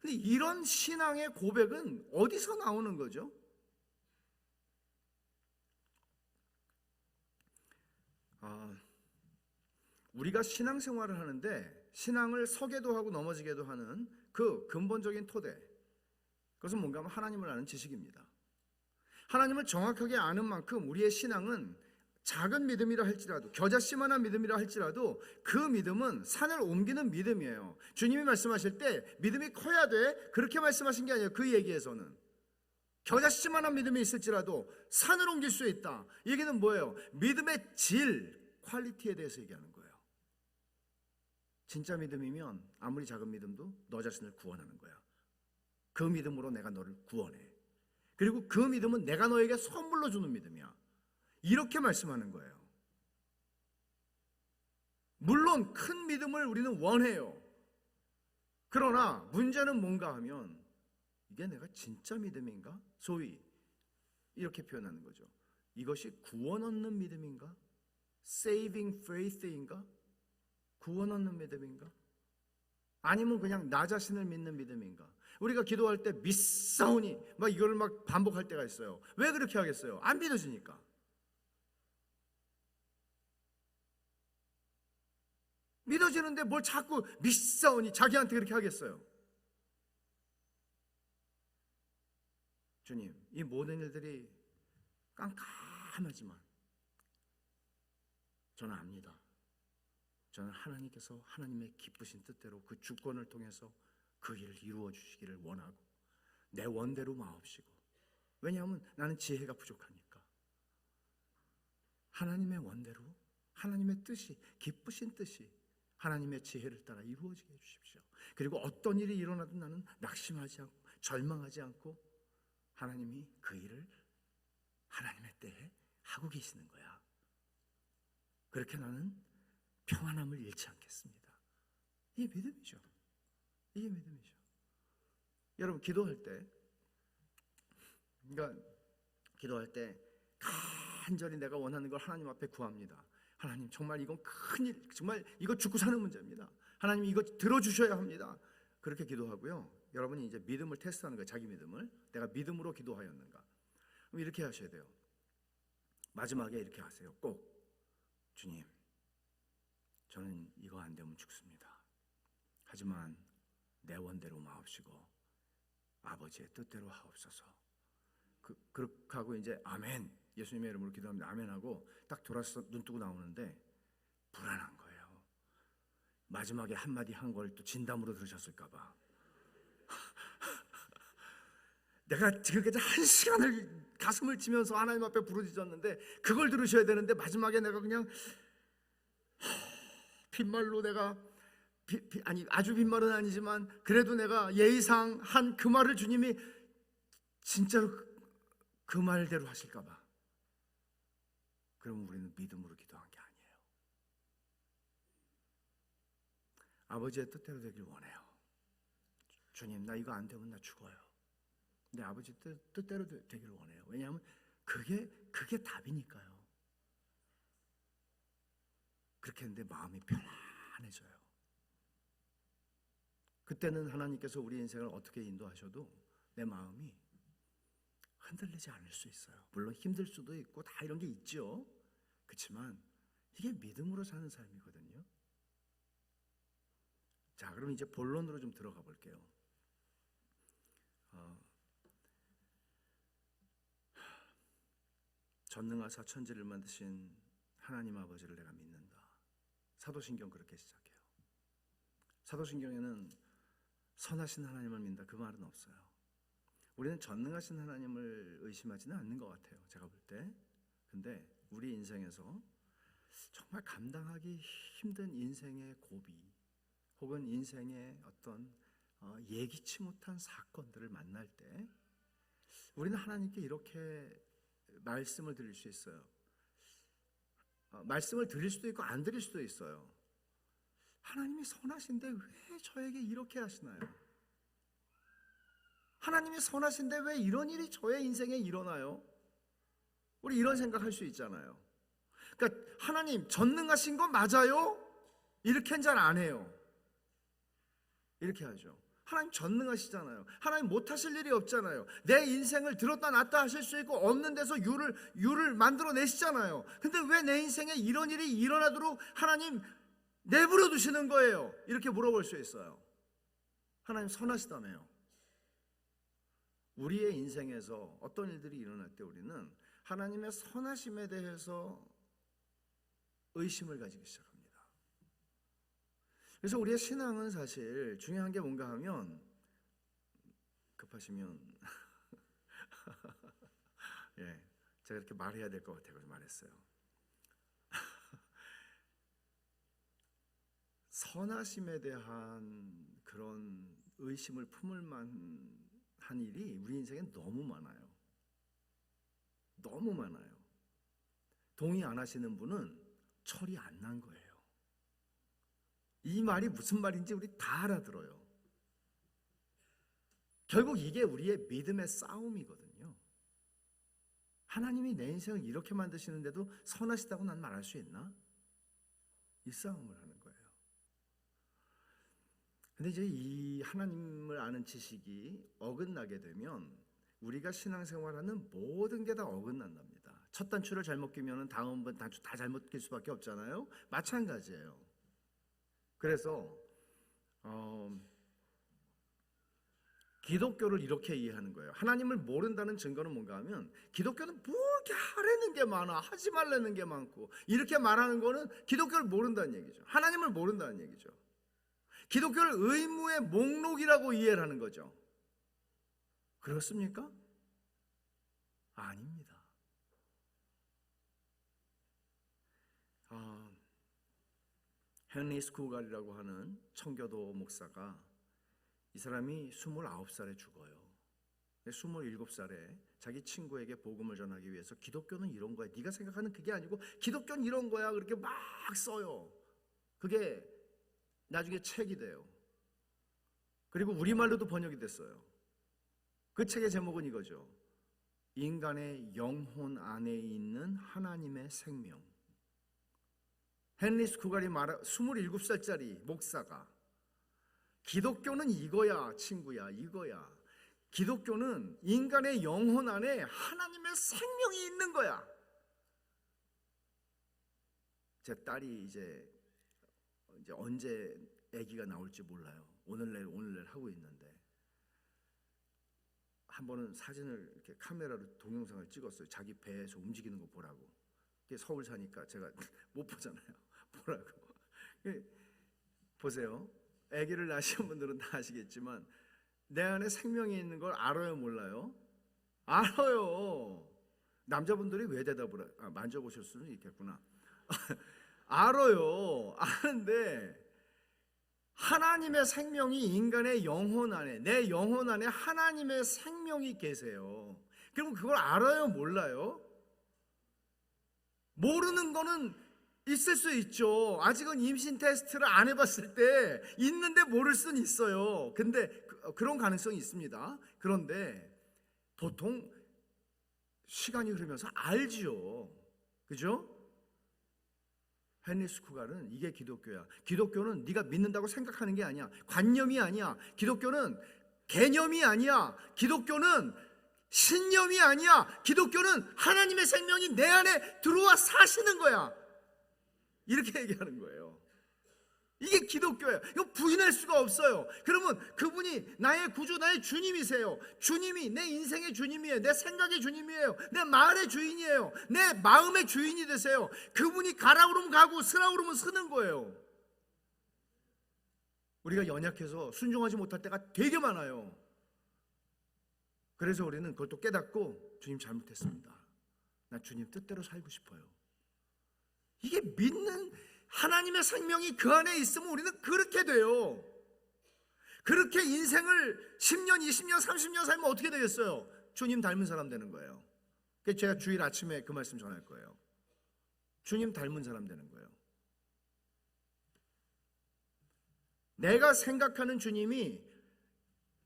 근데 이런 신앙의 고백은 어디서 나오는 거죠? 우리가 신앙생활을 하는데 신앙을 서게도 하고 넘어지게도 하는 그 근본적인 토대, 그것은 뭔가 하면 하나님을 아는 지식입니다. 하나님을 정확하게 아는 만큼 우리의 신앙은 작은 믿음이라 할지라도, 겨자씨만한 믿음이라 할지라도 그 믿음은 산을 옮기는 믿음이에요. 주님이 말씀하실 때 믿음이 커야 돼, 그렇게 말씀하신 게 아니에요. 그 얘기에서는 겨자씨만한 믿음이 있을지라도 산을 옮길 수 있다. 이 얘기는 뭐예요? 믿음의 질, 퀄리티에 대해서 얘기하는 거예요. 진짜 믿음이면 아무리 작은 믿음도 너 자신을 구원하는 거야. 그 믿음으로 내가 너를 구원해. 그리고 그 믿음은 내가 너에게 선물로 주는 믿음이야. 이렇게 말씀하는 거예요. 물론 큰 믿음을 우리는 원해요. 그러나 문제는 뭔가 하면 이게 내가 진짜 믿음인가? 소위 이렇게 표현하는 거죠. 이것이 구원 얻는 믿음인가? Saving faith인가? 구원 얻는 믿음인가? 아니면 그냥 나 자신을 믿는 믿음인가? 우리가 기도할 때 믿사오니 막 이걸 막 반복할 때가 있어요. 왜 그렇게 하겠어요? 안 믿어지니까. 믿어지는데 뭘 자꾸 믿사오니 자기한테 그렇게 하겠어요? 주님, 이 모든 일들이 깜깜하지만 저는 압니다. 저는 하나님께서 하나님의 기쁘신 뜻대로 그 주권을 통해서 그 일을 이루어 주시기를 원하고 내 원대로 마옵시고, 왜냐하면 나는 지혜가 부족하니까 하나님의 원대로 하나님의 뜻이, 기쁘신 뜻이 하나님의 지혜를 따라 이루어지게 해주십시오. 그리고 어떤 일이 일어나도 나는 낙심하지 않고 절망하지 않고 하나님이 그 일을 하나님의 때에 하고 계시는 거야. 그렇게 나는 평안함을 잃지 않겠습니다. 이게 믿음이죠. 이게 믿음이죠. 여러분, 기도할 때, 그러니까 기도할 때 간절히 내가 원하는 걸 하나님 앞에 구합니다. 하나님, 정말 이건 큰일, 정말 이거 죽고 사는 문제입니다. 하나님, 이거 들어주셔야 합니다. 그렇게 기도하고요. 여러분이 이제 믿음을 테스트하는 거예요. 자기 믿음을. 내가 믿음으로 기도하였는가. 그럼 이렇게 하셔야 돼요. 마지막에 이렇게 하세요. 꼭, 주님, 저는 이거 안 되면 죽습니다. 하지만 내 원대로 마옵시고 아버지의 뜻대로 하옵소서. 그렇게 하고 이제 아멘, 예수님의 이름으로 기도합니다. 아멘하고 딱 돌아서 눈 뜨고 나오는데 불안한 거예요. 마지막에 한마디 한 걸 또 진담으로 들으셨을까 봐. 내가 지금까지 1시간을 가슴을 치면서 하나님 앞에 부르짖었는데 그걸 들으셔야 되는데 마지막에 내가 그냥 빈말로 내가 아니 아주 빈말은 아니지만 그래도 내가 예의상 한 그 말을 주님이 진짜로 그 말대로 하실까 봐. 그러면 우리는 믿음으로 기도한 게 아니에요. 아버지의 뜻대로 되길 원해요. 주님, 나 이거 안 되면 나 죽어요. 근데 아버지 뜻대로 되길 원해요. 왜냐하면 그게 답이니까요. 그렇게 했는데 마음이 편안해져요. 그때는 하나님께서 우리 인생을 어떻게 인도하셔도 내 마음이 흔들리지 않을 수 있어요. 물론 힘들 수도 있고 다 이런 게 있죠. 그렇지만 이게 믿음으로 사는 삶이거든요. 자, 그럼 이제 본론으로 좀 들어가 볼게요. 전능하사 천지를 만드신 하나님 아버지를 내가 믿는다. 사도신경 그렇게 시작해요. 사도신경에는 선하신 하나님을 믿는다 그 말은 없어요. 우리는 전능하신 하나님을 의심하지는 않는 것 같아요. 제가 볼 때. 근데 우리 인생에서 정말 감당하기 힘든 인생의 고비 혹은 인생의 어떤 예기치 못한 사건들을 만날 때 우리는 하나님께 이렇게 말씀을 드릴 수 있어요. 말씀을 드릴 수도 있고 안 드릴 수도 있어요. 하나님이 선하신데 왜 저에게 이렇게 하시나요? 하나님이 선하신데 왜 이런 일이 저의 인생에 일어나요? 우리 이런 생각할 수 있잖아요. 그러니까 하나님 전능하신 거 맞아요? 이렇게는 잘 안 해요. 이렇게 하죠. 하나님 전능하시잖아요. 하나님 못하실 일이 없잖아요. 내 인생을 들었다 놨다 하실 수 있고 없는 데서 유를 만들어내시잖아요. 근데 왜 내 인생에 이런 일이 일어나도록 하나님 내버려 두시는 거예요? 이렇게 물어볼 수 있어요. 하나님 선하시다며요. 우리의 인생에서 어떤 일들이 일어날 때 우리는 하나님의 선하심에 대해서 의심을 가지기 시작합니다. 그래서 우리의 신앙은 사실 중요한 게 뭔가 하면 급하시면 예, 제가 이렇게 말해야 될 것 같아서 말했어요. 선하심에 대한 그런 의심을 품을 만한 일이 우리 인생에 너무 많아요. 너무 많아요. 동의 안 하시는 분은 철이 안 난 거예요. 이 말이 무슨 말인지 우리 다 알아들어요. 결국 이게 우리의 믿음의 싸움이거든요. 하나님이 내 인생을 이렇게 만드시는데도 선하시다고 난 말할 수 있나? 이 싸움을 하는 거예요. 근데 이제 이 하나님을 아는 지식이 어긋나게 되면 우리가 신앙생활하는 모든 게 다 어긋난답니다. 첫 단추를 잘못 끼면 다음 단추 다 잘못 낄 수밖에 없잖아요. 마찬가지예요. 그래서 기독교를 이렇게 이해하는 거예요. 하나님을 모른다는 증거는 뭔가 하면 기독교는 뭐 이렇게 하라는 게 많아, 하지 말라는 게 많고, 이렇게 말하는 거는 기독교를 모른다는 얘기죠. 하나님을 모른다는 얘기죠. 기독교를 의무의 목록이라고 이해를 하는 거죠. 그렇습니까? 아닙니다. 헨리 스쿠갈이라고 하는 청교도 목사가, 이 사람이 29살에 죽어요. 27살에 자기 친구에게 복음을 전하기 위해서 기독교는 이런 거야, 네가 생각하는 그게 아니고 기독교는 이런 거야, 그렇게 막 써요. 그게 나중에 책이 돼요. 그리고 우리말로도 번역이 됐어요. 그 책의 제목은 이거죠. 인간의 영혼 안에 있는 하나님의 생명. 헨리 스쿠갈이 27살짜리 목사가 기독교는 이거야, 친구야, 이거야. 기독교는 인간의 영혼 안에 하나님의 생명이 있는 거야. 제 딸이 이제 언제 아기가 나올지 몰라요. 오늘 내일 하고 있는데, 한 번은 사진을 이렇게 카메라로 동영상을 찍었어요. 자기 배에서 움직이는 거 보라고. 서울 사니까 제가 못 보잖아요. 보라고. 보세요. 아기를 낳으신 분들은 다 아시겠지만 내 안에 생명이 있는 걸 알아요, 몰라요? 알아요. 남자분들이 왜 대답을 만져보실 수는 있겠구나. 알아요. 아는데 하나님의 생명이 인간의 영혼 안에, 내 영혼 안에 하나님의 생명이 계세요. 그럼 그걸 알아요, 몰라요? 모르는 거는 있을 수 있죠. 아직은 임신 테스트를 안 해봤을 때 있는데 모를 수는 있어요. 근데 그런 가능성이 있습니다. 그런데 보통 시간이 흐르면서 알지요. 그죠? 헨리 스쿠갈은 이게 기독교야. 기독교는 네가 믿는다고 생각하는 게 아니야. 관념이 아니야. 기독교는 개념이 아니야. 기독교는 신념이 아니야. 기독교는 하나님의 생명이 내 안에 들어와 사시는 거야. 이렇게 얘기하는 거예요. 이게 기독교예요. 이거 부인할 수가 없어요. 그러면 그분이 나의 구주, 나의 주님이세요. 주님이 내 인생의 주님이에요. 내 생각의 주님이에요. 내 말의 주인이에요. 내 마음의 주인이 되세요. 그분이 가라 그러면 가고 쓰라 그러면 쓰는 거예요. 우리가 연약해서 순종하지 못할 때가 되게 많아요. 그래서 우리는 그걸 또 깨닫고, 주님 잘못했습니다. 나 주님 뜻대로 살고 싶어요. 이게 믿는 하나님의 생명이 그 안에 있으면 우리는 그렇게 돼요. 그렇게 인생을 10년, 20년, 30년 살면 어떻게 되겠어요? 주님 닮은 사람 되는 거예요. 그래서 제가 주일 아침에 그 말씀 전할 거예요. 주님 닮은 사람 되는 거예요. 내가 생각하는 주님이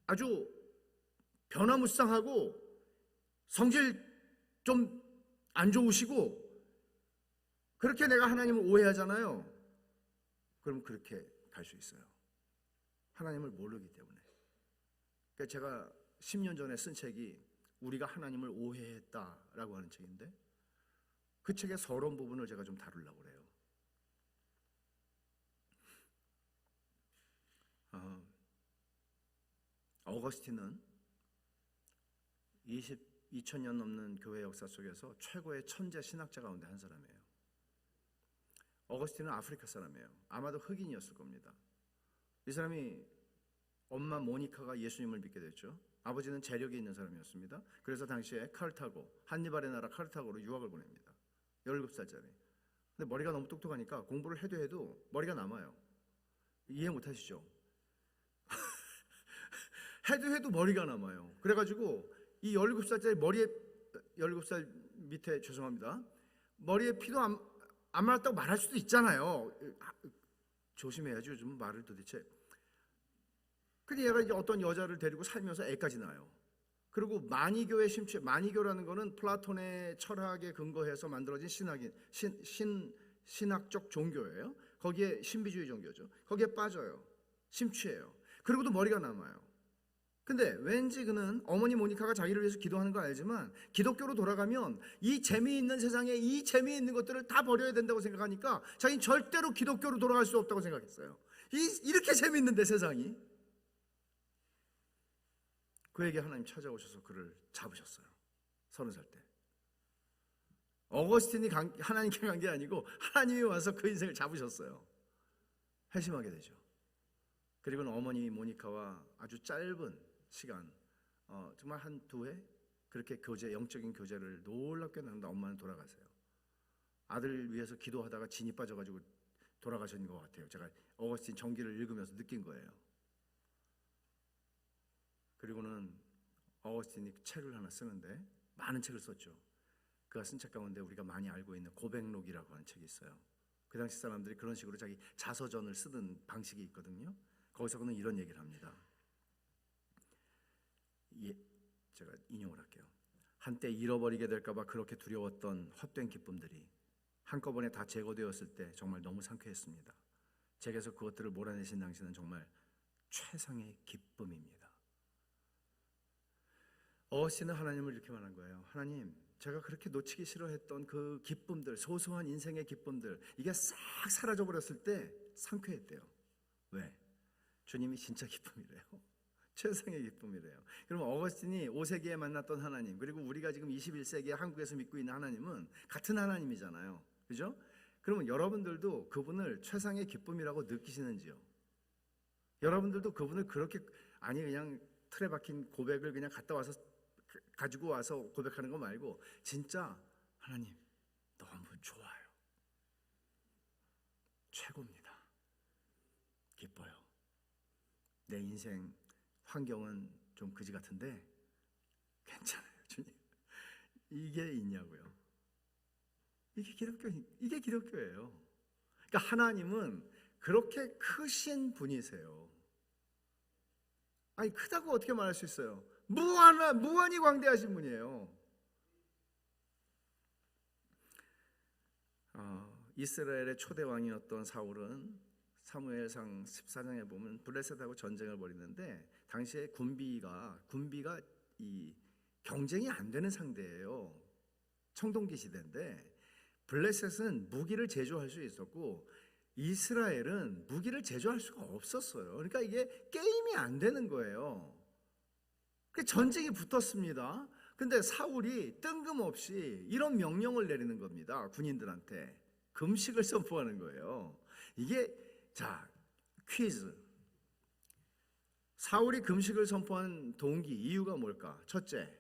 아주 변화무쌍하고 성질 좀 안 좋으시고, 그렇게 내가 하나님을 오해하잖아요. 그럼 그렇게 갈 수 있어요. 하나님을 모르기 때문에. 그러니까 제가 10년 전에 쓴 책이 우리가 하나님을 오해했다라고 하는 책인데, 그 책의 서론 부분을 제가 좀 다루려고 그래요. 어거스틴은 2000년 넘는 교회 역사 속에서 최고의 천재 신학자 가운데 한 사람이에요. 어거스틴은 아프리카 사람이에요. 아마도 흑인이었을 겁니다. 이 사람이 엄마 모니카가 예수님을 믿게 됐죠. 아버지는 재력이 있는 사람이었습니다. 그래서 당시에 카르타고, 한니발의 나라 카르타고로 유학을 보냅니다. 17살짜리. 근데 머리가 너무 똑똑하니까 공부를 해도 머리가 남아요. 이해 못 하시죠? 해도 머리가 남아요. 그래가지고 이 17살짜리 머리에, 17살 밑에, 죄송합니다, 머리에 피도 안 말았다고 말할 수도 있잖아요. 조심해야지, 요즘 말을 도대체. 근데 얘가 이제 어떤 여자를 데리고 살면서 애까지 낳아요. 그리고 마니교의 심취, 마니교라는 거는 플라톤의 철학에 근거해서 만들어진 신학적 종교예요. 거기에 신비주의 종교죠. 거기에 빠져요. 심취해요. 그리고도 머리가 남아요. 근데 왠지 그는 어머니 모니카가 자기를 위해서 기도하는 걸 알지만, 기독교로 돌아가면 이 재미있는 세상에 이 재미있는 것들을 다 버려야 된다고 생각하니까 자기는 절대로 기독교로 돌아갈 수 없다고 생각했어요. 이렇게 재미있는데 세상이. 그에게 하나님 찾아오셔서 그를 잡으셨어요. 30살 때. 어거스틴이 하나님께 간 게 아니고 하나님이 와서 그 인생을 잡으셨어요. 회심하게 되죠. 그리고는 어머니 모니카와 아주 짧은 시간, 정말 한 2회 그렇게 영적인 교제를 놀랍게 나눈다. 엄마는 돌아가세요. 아들 위해서 기도하다가 진이 빠져가지고 돌아가신 것 같아요. 제가 어거스틴 전기를 읽으면서 느낀 거예요. 그리고는 어거스틴이 책을 하나 쓰는데 많은 책을 썼죠. 그가 쓴 책 가운데 우리가 많이 알고 있는 고백록이라고 하는 책이 있어요. 그 당시 사람들이 그런 식으로 자기 자서전을 쓰는 방식이 있거든요. 거기서 그는 이런 얘기를 합니다. 제가 인용을 할게요. 한때 잃어버리게 될까봐 그렇게 두려웠던 헛된 기쁨들이 한꺼번에 다 제거되었을 때 정말 너무 상쾌했습니다. 제게서 그것들을 몰아내신 당신은 정말 최상의 기쁨입니다. 어거스틴은 하나님을 이렇게 말한 거예요. 하나님, 제가 그렇게 놓치기 싫어했던 그 기쁨들, 소소한 인생의 기쁨들, 이게 싹 사라져버렸을 때 상쾌했대요. 왜? 주님이 진짜 기쁨이래요. 최상의 기쁨이래요. 그러면 어거스틴이 5세기에 만났던 하나님, 그리고 우리가 지금 21세기에 한국에서 믿고 있는 하나님은 같은 하나님이잖아요. 그죠? 그러면 여러분들도 그분을 최상의 기쁨이라고 느끼시는지요? 여러분들도 그분을 그렇게, 아니 그냥 틀에 박힌 고백을 그냥 가지고 와서 고백하는 거 말고 진짜 하나님 너무 좋아요. 최고입니다. 기뻐요. 내 인생 환경은 좀 그지 같은데 괜찮아요, 주님. 이게 있냐고요. 이게 기독교예요. 그러니까 하나님은 그렇게 크신 분이세요. 아니 크다고 어떻게 말할 수 있어요? 무한히 광대하신 분이에요. 이스라엘의 초대 왕이었던 사울은 사무엘상 14장에 보면 블레셋하고 전쟁을 벌이는데 당시에 군비가 이 경쟁이 안 되는 상대예요. 청동기 시대인데 블레셋은 무기를 제조할 수 있었고 이스라엘은 무기를 제조할 수가 없었어요. 그러니까 이게 게임이 안 되는 거예요. 전쟁이 붙었습니다. 근데 사울이 뜬금없이 이런 명령을 내리는 겁니다. 군인들한테 금식을 선포하는 거예요. 이게 자, 퀴즈. 사울이 금식을 선포한 동기, 이유가 뭘까? 첫째,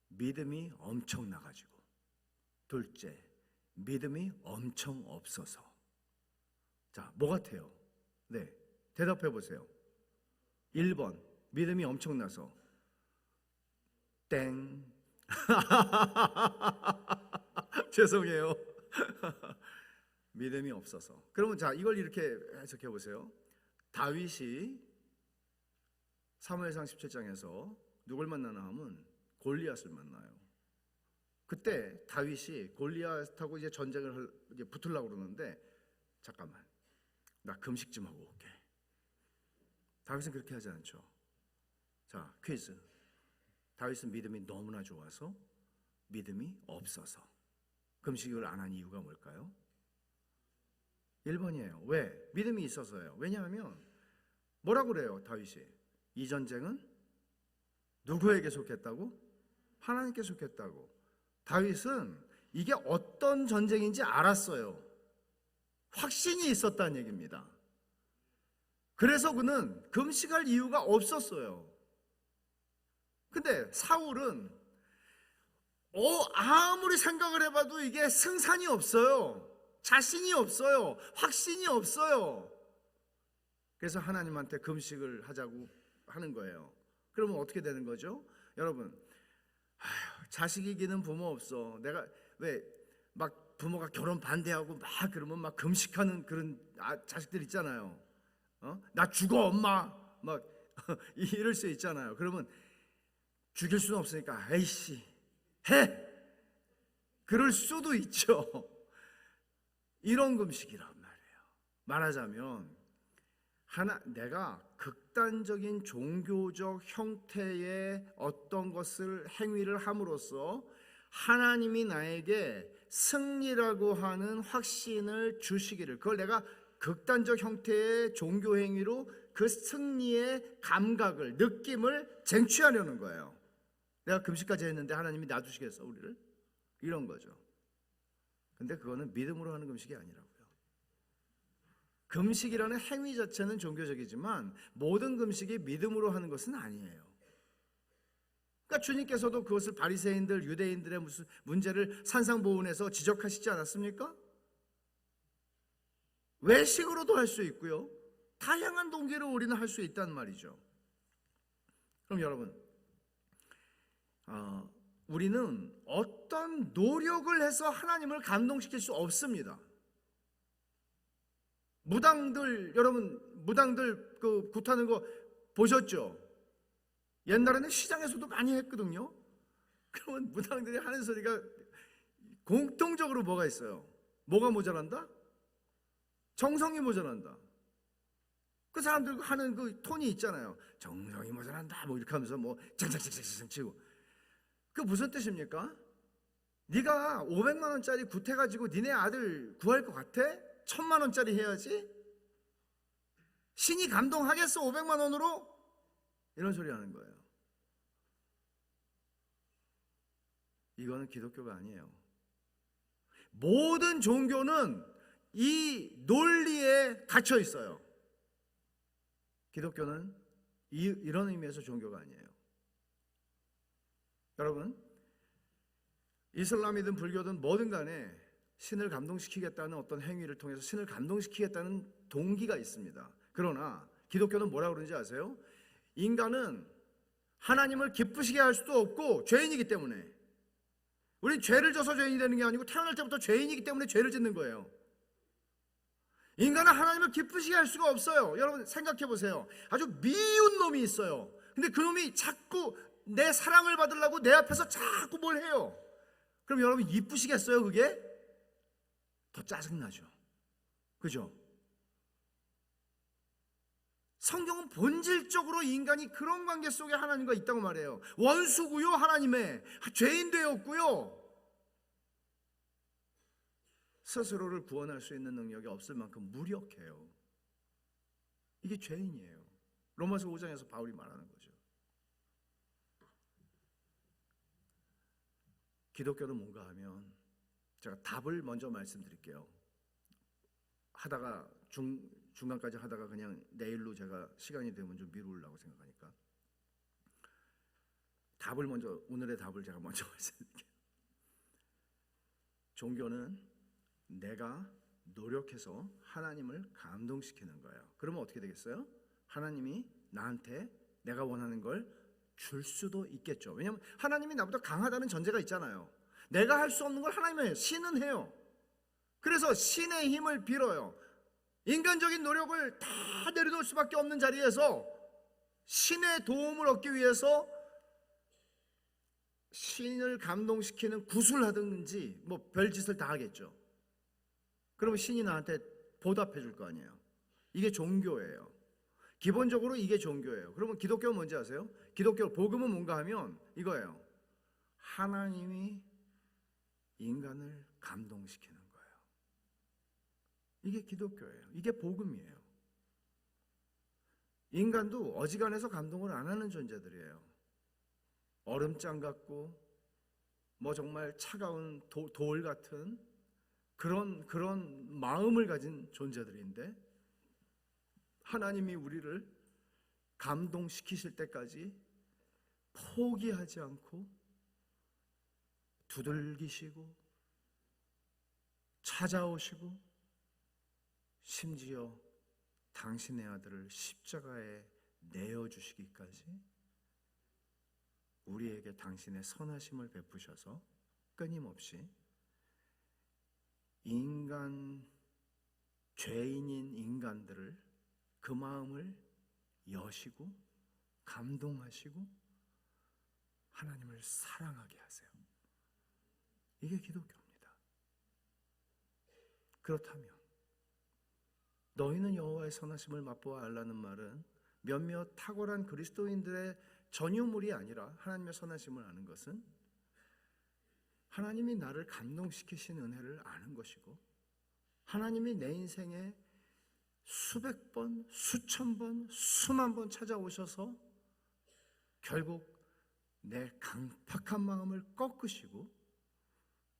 믿음이 엄청나가지고. 둘째, 믿음이 엄청 없어서. 자, 뭐 같아요? 네, 대답해 보세요. 1번, 믿음이 엄청나서. 땡. 죄송해요. 믿음이 없어서. 그러면 자, 이걸 이렇게 해석해 보세요. 다윗이 사무엘상 17장에서 누굴 만나나 하면 골리앗을 만나요. 그때 다윗이 골리앗하고 이제 전쟁을 이제 붙으려고 그러는데 잠깐만, 나 금식 좀 하고 올게. 다윗은 그렇게 하지 않죠. 자, 퀴즈. 다윗은 믿음이 너무나 좋아서, 믿음이 없어서 금식을 안 한 이유가 뭘까요? 1번이에요. 왜? 믿음이 있어서예요. 왜냐하면 뭐라고 그래요, 다윗이? 이 전쟁은 누구에게 속했다고? 하나님께 속했다고. 다윗은 이게 어떤 전쟁인지 알았어요. 확신이 있었다는 얘기입니다. 그래서 그는 금식할 이유가 없었어요. 근데 사울은 아무리 생각을 해봐도 이게 승산이 없어요. 자신이 없어요. 확신이 없어요. 그래서 하나님한테 금식을 하자고 하는 거예요. 그러면 어떻게 되는 거죠? 여러분, 자식 이기는 부모 없어. 내가 왜 막 부모가 결혼 반대하고 막 그러면 막 금식하는 그런 자식들 있잖아요. 나 죽어 엄마 막 이럴 수 있잖아요. 그러면 죽일 수는 없으니까 에이씨 해, 그럴 수도 있죠. 이런 금식이란 말이에요. 말하자면 내가 극단적인 종교적 형태의 어떤 것을 행위를 함으로써 하나님이 나에게 승리라고 하는 확신을 주시기를, 그걸 내가 극단적 형태의 종교 행위로 그 승리의 감각을, 느낌을 쟁취하려는 거예요. 내가 금식까지 했는데 하나님이 놔두시겠어 우리를? 이런 거죠. 근데 그거는 믿음으로 하는 금식이 아니라고요. 금식이라는 행위 자체는 종교적이지만 모든 금식이 믿음으로 하는 것은 아니에요. 그러니까 주님께서도 그것을 바리새인들, 유대인들의 무슨 문제를 산상보훈에서 지적하시지 않았습니까? 외식으로도 할 수 있고요. 다양한 동기로 우리는 할 수 있단 말이죠. 그럼 여러분, 우리는 어떤 노력을 해서 하나님을 감동시킬 수 없습니다. 여러분 무당들 그 굿하는 거 보셨죠? 옛날에는 시장에서도 많이 했거든요. 그러면 무당들이 하는 소리가 공통적으로 뭐가 있어요? 뭐가 모자란다? 정성이 모자란다. 그 사람들 하는 그 톤이 있잖아요. 정성이 모자란다 뭐 이렇게 하면서 뭐 짱짱짱짱짱 치고. 그 무슨 뜻입니까? 네가 500만 원짜리 굿해가지고 니네 아들 구할 것 같아? 1000만 원짜리 해야지? 신이 감동하겠어 500만 원으로? 이런 소리 하는 거예요. 이거는 기독교가 아니에요. 모든 종교는 이 논리에 갇혀 있어요. 기독교는 이런 의미에서 종교가 아니에요. 여러분, 이슬람이든 불교든 뭐든 간에 신을 감동시키겠다는 어떤 행위를 통해서 신을 감동시키겠다는 동기가 있습니다. 그러나 기독교는 뭐라고 그러는지 아세요? 인간은 하나님을 기쁘시게 할 수도 없고 죄인이기 때문에, 우린 죄를 져서 죄인이 되는 게 아니고 태어날 때부터 죄인이기 때문에 죄를 짓는 거예요. 인간은 하나님을 기쁘시게 할 수가 없어요. 여러분 생각해 보세요. 아주 미운 놈이 있어요. 근데 그 놈이 자꾸 내 사랑을 받으려고 내 앞에서 자꾸 뭘 해요. 그럼 여러분 이쁘시겠어요 그게? 더 짜증나죠. 그죠? 성경은 본질적으로 인간이 그런 관계 속에 하나님과 있다고 말해요. 원수고요 하나님의, 죄인 되었고요, 스스로를 구원할 수 있는 능력이 없을 만큼 무력해요. 이게 죄인이에요. 로마서 5장에서 바울이 말하는 거죠. 기독교는 뭔가 하면, 제가 답을 먼저 말씀드릴게요. 하다가 중간까지 하다가 그냥 내일로 제가 시간이 되면 좀 미루려고 생각하니까 오늘의 답을 제가 먼저 말씀드릴게요. 종교는 내가 노력해서 하나님을 감동시키는 거예요. 그러면 어떻게 되겠어요? 하나님이 나한테 내가 원하는 걸 줄 수도 있겠죠. 왜냐하면 하나님이 나보다 강하다는 전제가 있잖아요. 내가 할 수 없는 걸 하나님이 해요. 신은 해요. 그래서 신의 힘을 빌어요. 인간적인 노력을 다 내려놓을 수밖에 없는 자리에서 신의 도움을 얻기 위해서 신을 감동시키는 구슬을 하든지 뭐 별짓을 다 하겠죠. 그러면 신이 나한테 보답해 줄 거 아니에요. 이게 종교예요. 기본적으로 이게 종교예요. 그러면 기독교는 뭔지 아세요? 기독교 복음은 뭔가 하면 이거예요. 하나님이 인간을 감동시키는 거예요. 이게 기독교예요. 이게 복음이에요. 인간도 어지간해서 감동을 안 하는 존재들이에요. 얼음장 같고 뭐 정말 차가운 돌 같은 그런 마음을 가진 존재들인데, 하나님이 우리를 감동시키실 때까지 포기하지 않고 두들기시고 찾아오시고 심지어 당신의 아들을 십자가에 내어주시기까지 우리에게 당신의 선하심을 베푸셔서 끊임없이 죄인인 인간들을 그 마음을 여시고 감동하시고 하나님을 사랑하게 하세요. 이게 기독교입니다. 그렇다면 너희는 여호와의 선하심을 맛보아 알라는 말은 몇몇 탁월한 그리스도인들의 전유물이 아니라 하나님의 선하심을 아는 것은 하나님이 나를 감동시키신 은혜를 아는 것이고, 하나님이 내 인생에 수백 번, 수천 번, 수만 번 찾아오셔서 결국 내 강팍한 마음을 꺾으시고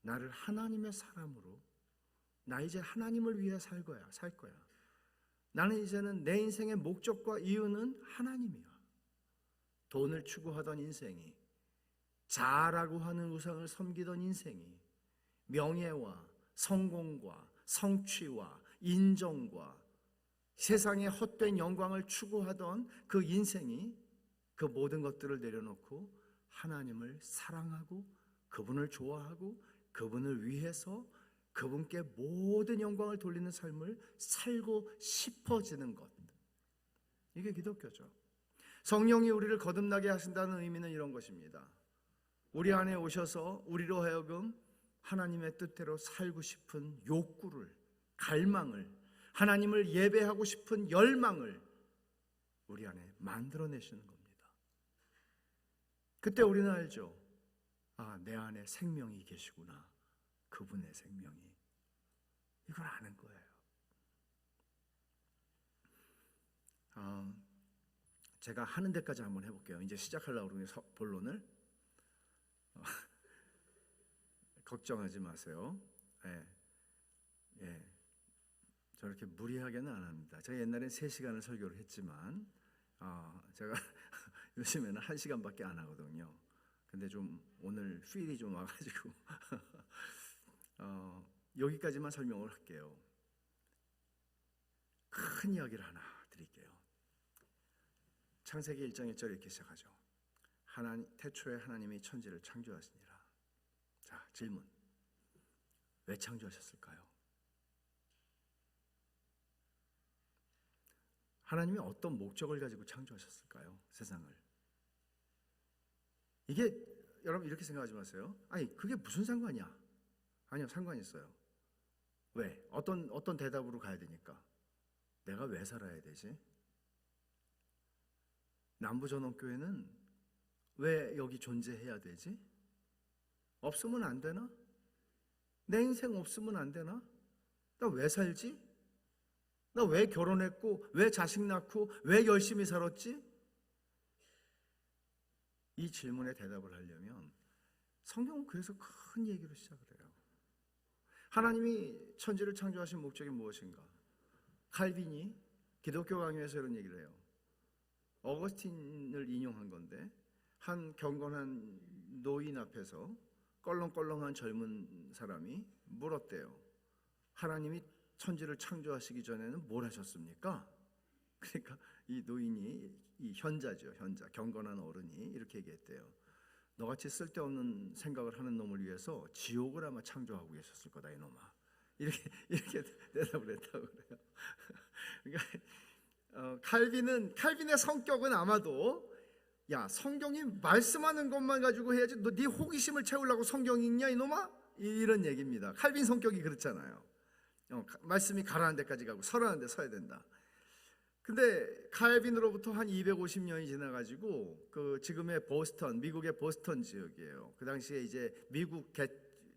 나를 하나님의 사람으로, 나 이제 하나님을 위해 살 거야. 나는 이제는 내 인생의 목적과 이유는 하나님이야. 돈을 추구하던 인생이, 자아라고 하는 우상을 섬기던 인생이, 명예와 성공과 성취와 인정과 세상의 헛된 영광을 추구하던 그 인생이 그 모든 것들을 내려놓고 하나님을 사랑하고 그분을 좋아하고 그분을 위해서 그분께 모든 영광을 돌리는 삶을 살고 싶어지는 것, 이게 기독교죠. 성령이 우리를 거듭나게 하신다는 의미는 이런 것입니다. 우리 안에 오셔서 우리로 하여금 하나님의 뜻대로 살고 싶은 욕구를, 갈망을, 하나님을 예배하고 싶은 열망을 우리 안에 만들어내시는 겁니다. 그때 우리는 알죠. 아, 내 안에 생명이 계시구나. 그분의 생명이. 이걸 아는 거예요. 제가 하는 데까지 한번 해볼게요. 이제 시작하려고 그러는 본론을. 걱정하지 마세요. 예. 저렇게 무리하게는 안 합니다. 제가 옛날엔 3시간을 설교를 했지만 제가 요즘에는 1시간밖에 안 하거든요. 근데 좀 오늘 필이 좀 와가지고 여기까지만 설명을 할게요. 큰 이야기를 하나 드릴게요. 창세기 1장 1절 이렇게 시작하죠. 태초에 하나님이 천지를 창조하시니라. 자, 질문. 왜 창조하셨을까요? 하나님이 어떤 목적을 가지고 창조하셨을까요? 세상을. 이게 여러분 이렇게 생각하지 마세요. 아니, 그게 무슨 상관이야? 아니요, 상관이 있어요. 왜? 어떤 대답으로 가야 되니까. 내가 왜 살아야 되지? 남부전원교회는 왜 여기 존재해야 되지? 없으면 안 되나? 내 인생 없으면 안 되나? 나 왜 살지? 나 왜 결혼했고, 왜 자식 낳고, 왜 열심히 살았지? 이 질문에 대답을 하려면 성경은 그래서 큰 얘기로 시작을 해요. 하나님이 천지를 창조하신 목적이 무엇인가? 칼빈이 기독교 강요에서 이런 얘기를 해요. 어거스틴을 인용한 건데, 한 경건한 노인 앞에서 껄렁껄렁한 젊은 사람이 물었대요. 하나님이 천지를 창조하시기 전에는 뭘 하셨습니까? 그러니까 이 노인이, 이 현자죠, 현자, 경건한 어른이 이렇게 얘기했대요. 너같이 쓸데없는 생각을 하는 놈을 위해서 지옥을 아마 창조하고 계셨을 거다, 이놈아. 이렇게 대답을 했다고 그래요. 그러니까 칼빈의 성격은 아마도, 야, 성경이 말씀하는 것만 가지고 해야지, 너 네 호기심을 채우려고 성경 읽냐 이놈아? 이런 얘기입니다. 칼빈 성격이 그렇잖아요. 말씀이 가라앉는 데까지 가고 서라는 데 서야 된다. 근데 칼빈으로부터 한 250년이 지나가지고 그 지금의 보스턴, 미국의 보스턴 지역이에요. 그 당시에 이제 미국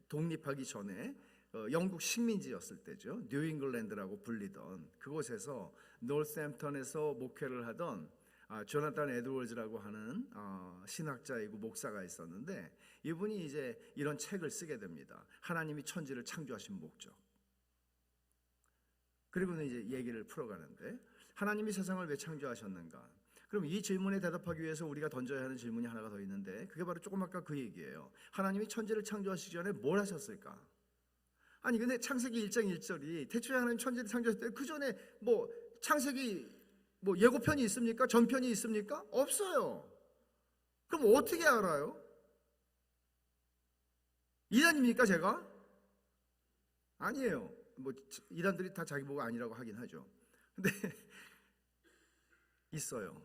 독립하기 전에 영국 식민지였을 때죠. 뉴잉글랜드라고 불리던 그곳에서 노스햄턴에서 목회를 하던 조나탄 에드워즈라고 하는 신학자이고 목사가 있었는데, 이분이 이제 이런 책을 쓰게 됩니다. 하나님이 천지를 창조하신 목적. 그리고는 이제 얘기를 풀어가는데, 하나님이 세상을 왜 창조하셨는가? 그럼 이 질문에 대답하기 위해서 우리가 던져야 하는 질문이 하나가 더 있는데, 그게 바로 조금 아까 그 얘기예요. 하나님이 천지를 창조하시기 전에 뭘 하셨을까? 아니, 근데 창세기 1장 1절이 태초에 하나님 천지를 창조하실 때 그 전에 뭐 창세기 예고편이 있습니까? 전편이 있습니까? 없어요. 그럼 어떻게 알아요? 이단입니까, 제가? 아니에요. 이단들이 다 자기 보고 아니라고 하긴 하죠. 근데 있어요.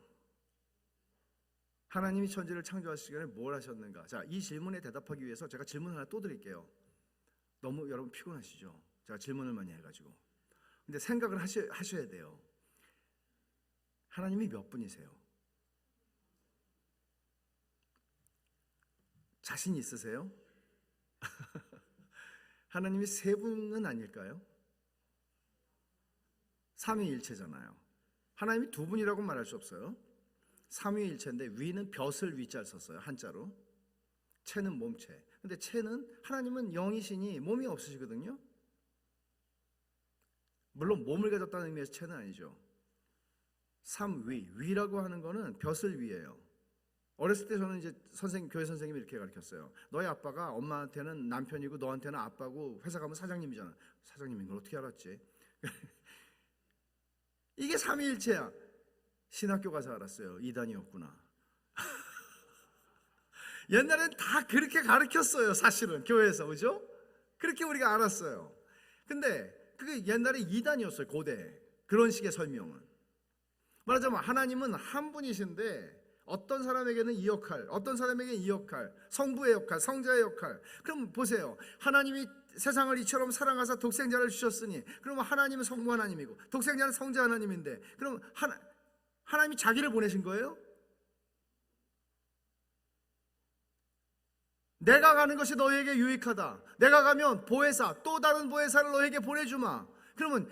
하나님이 천지를 창조하시기 전에 뭘 하셨는가? 자, 이 질문에 대답하기 위해서 제가 질문 하나 또 드릴게요. 너무 여러분 피곤하시죠? 제가 질문을 많이 해가지고. 근데 생각을 하셔야 돼요. 하나님이 몇 분이세요? 자신 있으세요? 하나님이 3분은 아닐까요? 삼위일체잖아요. 하나님이 두 분이라고 말할 수 없어요. 삼위일체인데 위는 벼슬 위자를 썼어요. 한자로. 체는 몸체. 근데 체는 하나님은 영이시니 몸이 없으시거든요. 물론 몸을 가졌다는 의미에서 체는 아니죠. 삼위, 위라고 하는 거는 벼슬 위예요. 어렸을 때 저는 이제 교회 선생님이 이렇게 가르쳤어요. 너희 아빠가 엄마한테는 남편이고 너한테는 아빠고 회사 가면 사장님이잖아. 사장님인 걸 어떻게 알았지? 이게 삼위일체야. 신학교 가서 알았어요. 이단이었구나. 옛날엔 다 그렇게 가르쳤어요. 사실은 교회에서, 그죠? 그렇게 우리가 알았어요. 근데 그게 옛날에 이단이었어요. 고대 그런 식의 설명은. 말하자면 하나님은 한 분이신데 어떤 사람에게는 이 역할, 어떤 사람에게는 이 역할, 성부의 역할, 성자의 역할. 그럼 보세요. 하나님이 세상을 이처럼 사랑하사 독생자를 주셨으니 그러면 하나님은 성부 하나님이고 독생자는 성자 하나님인데 그럼 하나님이 자기를 보내신 거예요? 내가 가는 것이 너희에게 유익하다. 내가 가면 보혜사, 또 다른 보혜사를 너희에게 보내주마. 그러면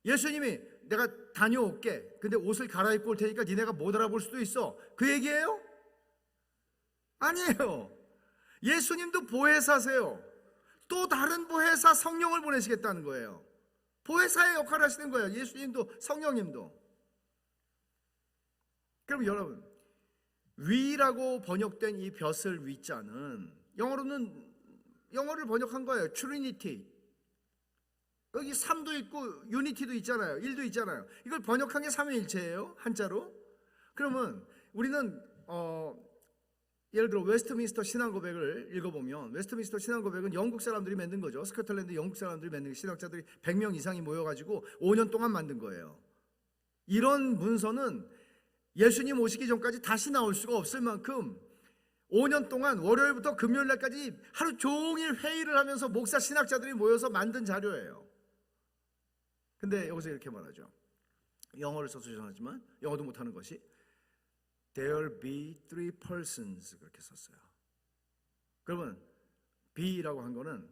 예수님이 내가 다녀올게. 근데 옷을 갈아입고 올 테니까 니네가 못 알아볼 수도 있어. 그 얘기예요? 아니에요. 예수님도 보혜사세요. 또 다른 보혜사 성령을 보내시겠다는 거예요. 보혜사의 역할을 하시는 거예요. 예수님도 성령님도. 그럼 여러분, 위라고 번역된 이 벼슬 위자는 영어를 번역한 거예요. 트리니티. 여기 3도 있고 유니티도 있잖아요. 1도 있잖아요. 이걸 번역한 게 삼위일체예요. 한자로. 그러면 우리는 예를 들어 웨스트민스터 신앙고백을 읽어보면 웨스트민스터 신앙고백은 영국 사람들이 만든 거죠. 스코틀랜드 영국 사람들이 만든 신학자들이 100명 이상이 모여가지고 5년 동안 만든 거예요. 이런 문서는 예수님 오시기 전까지 다시 나올 수가 없을 만큼 5년 동안 월요일부터 금요일날까지 하루 종일 회의를 하면서 목사 신학자들이 모여서 만든 자료예요. 근데 여기서 이렇게 말하죠. 영어를 써서 죄송하지만 영어도 못하는 것이 There be three persons 그렇게 썼어요. 그러면 be라고 한 거는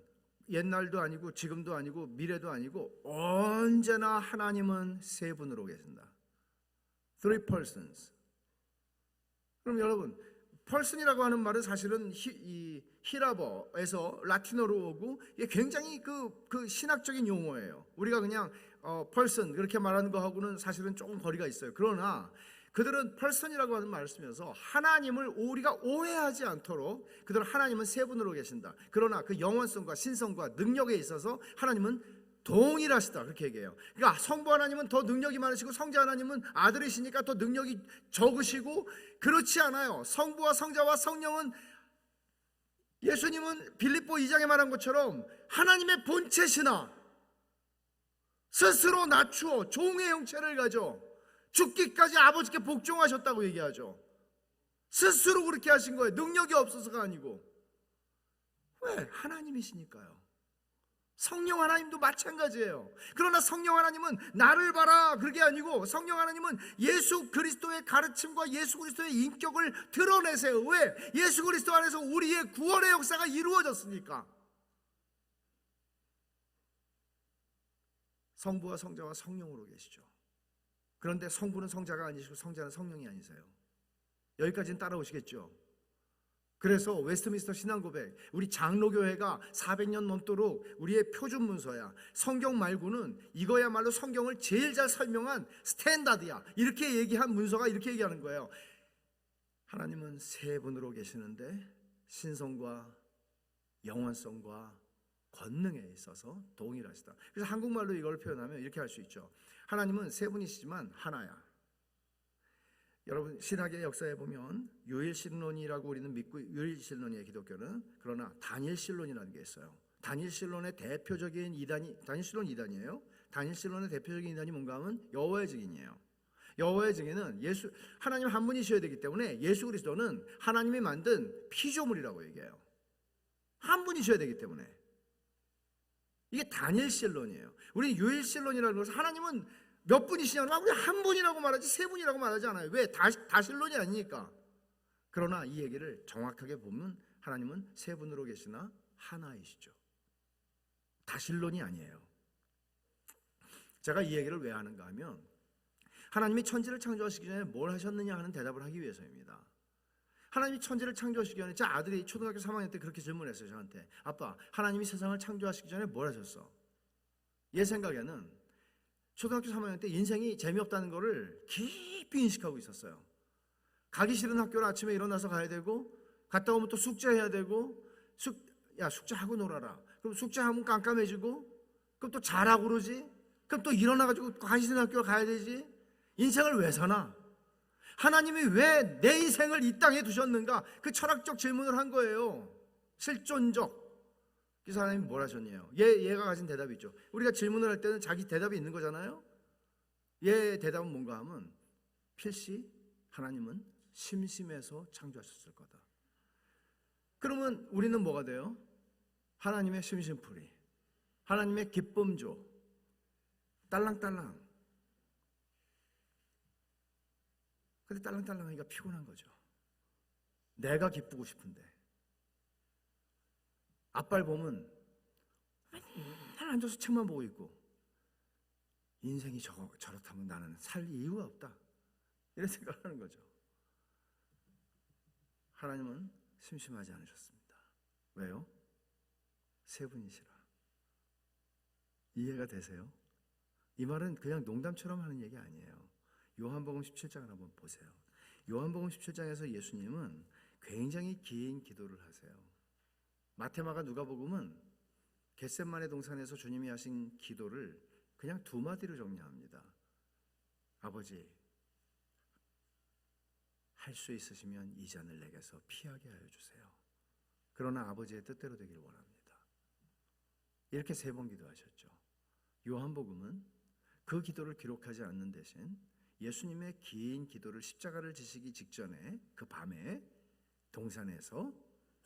옛날도 아니고 지금도 아니고 미래도 아니고 언제나 하나님은 세 분으로 계신다. Three persons. 그럼 여러분, person이라고 하는 말은 사실은 히라버에서 라틴어로 오고 이게 굉장히 그 신학적인 용어예요. 우리가 그냥 person 그렇게 말하는 거하고는 사실은 조금 거리가 있어요. 그러나 그들은 person이라고 하는 말을 쓰면서 하나님을 우리가 오해하지 않도록 그들은 하나님은 세 분으로 계신다. 그러나 그 영원성과 신성과 능력에 있어서 하나님은 동일하시다 그렇게 얘기해요. 그러니까 성부 하나님은 더 능력이 많으시고 성자 하나님은 아들이시니까 더 능력이 적으시고 그렇지 않아요. 성부와 성자와 성령은 예수님은 빌립보 2장에 말한 것처럼 하나님의 본체시나 스스로 낮추어 종의 형체를 가져 죽기까지 아버지께 복종하셨다고 얘기하죠. 스스로 그렇게 하신 거예요. 능력이 없어서가 아니고. 왜? 하나님이시니까요. 성령 하나님도 마찬가지예요. 그러나 성령 하나님은 나를 봐라 그게 아니고 성령 하나님은 예수 그리스도의 가르침과 예수 그리스도의 인격을 드러내세요. 왜? 예수 그리스도 안에서 우리의 구원의 역사가 이루어졌으니까. 성부와 성자와 성령으로 계시죠. 그런데 성부는 성자가 아니시고 성자는 성령이 아니세요. 여기까지는 따라오시겠죠. 그래서 웨스트민스터 신앙고백, 우리 장로교회가 400년 넘도록 우리의 표준 문서야. 성경 말고는 이거야말로 성경을 제일 잘 설명한 스탠다드야. 이렇게 얘기한 문서가 이렇게 얘기하는 거예요. 하나님은 세 분으로 계시는데 신성과 영원성과 권능에 있어서 동일하시다. 그래서 한국말로 이걸 표현하면 이렇게 할 수 있죠. 하나님은 세 분이시지만 하나야. 여러분 신학의 역사에 보면 유일신론이라고 우리는 믿고 유일신론이에요. 기독교는. 그러나 단일신론이라는 게 있어요. 단일신론의 대표적인 이단이 단일신론 이단이에요. 단일신론의 대표적인 이단이 뭔가 하면 여호와의 증인이에요. 여호와의 증인은 하나님 한 분이셔야 되기 때문에 예수 그리스도는 하나님이 만든 피조물이라고 얘기해요. 한 분이셔야 되기 때문에. 이게 단일신론이에요. 우리는 유일신론이라는 것은 하나님은 몇 분이시냐면 우리 한 분이라고 말하지 세 분이라고 말하지 않아요. 왜? 다신론이 아니니까. 그러나 이 얘기를 정확하게 보면 하나님은 세 분으로 계시나 하나이시죠. 다신론이 아니에요. 제가 이 얘기를 왜 하는가 하면 하나님이 천지를 창조하시기 전에 뭘 하셨느냐 하는 대답을 하기 위해서입니다. 하나님이 천지를 창조하시기 전에 제 아들이 초등학교 3학년 때 그렇게 질문했어요. 저한테. 아빠, 하나님이 세상을 창조하시기 전에 뭘 하셨어? 얘 생각에는 초등학교 3학년 때 인생이 재미없다는 거를 깊이 인식하고 있었어요. 가기 싫은 학교를 아침에 일어나서 가야 되고 갔다 오면 또 숙제해야 되고 숙제하고 놀아라. 그럼 숙제하면 깜깜해지고 그럼 또 자라고 그러지. 그럼 또 일어나가지고 가기 싫은 학교 가야 되지. 인생을 왜 사나? 하나님이 왜 내 인생을 이 땅에 두셨는가? 그 철학적 질문을 한 거예요. 실존적. 그래서 하나님이 뭘 하셨냐요? 얘가 가진 대답이 있죠. 우리가 질문을 할 때는 자기 대답이 있는 거잖아요. 얘 대답은 뭔가 하면 필시 하나님은 심심해서 창조하셨을 거다. 그러면 우리는 뭐가 돼요? 하나님의 심심풀이, 하나님의 기쁨조, 딸랑딸랑. 근데 딸랑딸랑하기가 피곤한 거죠. 내가 기쁘고 싶은데. 아빠를 보면 맨날 앉아서 책만 보고 있고 인생이 저렇다면 나는 살 이유가 없다. 이런 생각을 하는 거죠. 하나님은 심심하지 않으셨습니다. 왜요? 세 분이시라. 이해가 되세요? 이 말은 그냥 농담처럼 하는 얘기 아니에요. 요한복음 17장을 한번 보세요. 요한복음 17장에서 예수님은 굉장히 긴 기도를 하세요. 마태마가 누가복음은 겟세마네 동산에서 주님이 하신 기도를 그냥 두 마디로 정리합니다. 아버지, 할 수 있으시면 이 잔을 내게서 피하게 하여 주세요. 그러나 아버지의 뜻대로 되길 원합니다. 이렇게 세 번 기도하셨죠. 요한복음은 그 기도를 기록하지 않는 대신 예수님의 긴 기도를 십자가를 지시기 직전에 그 밤에 동산에서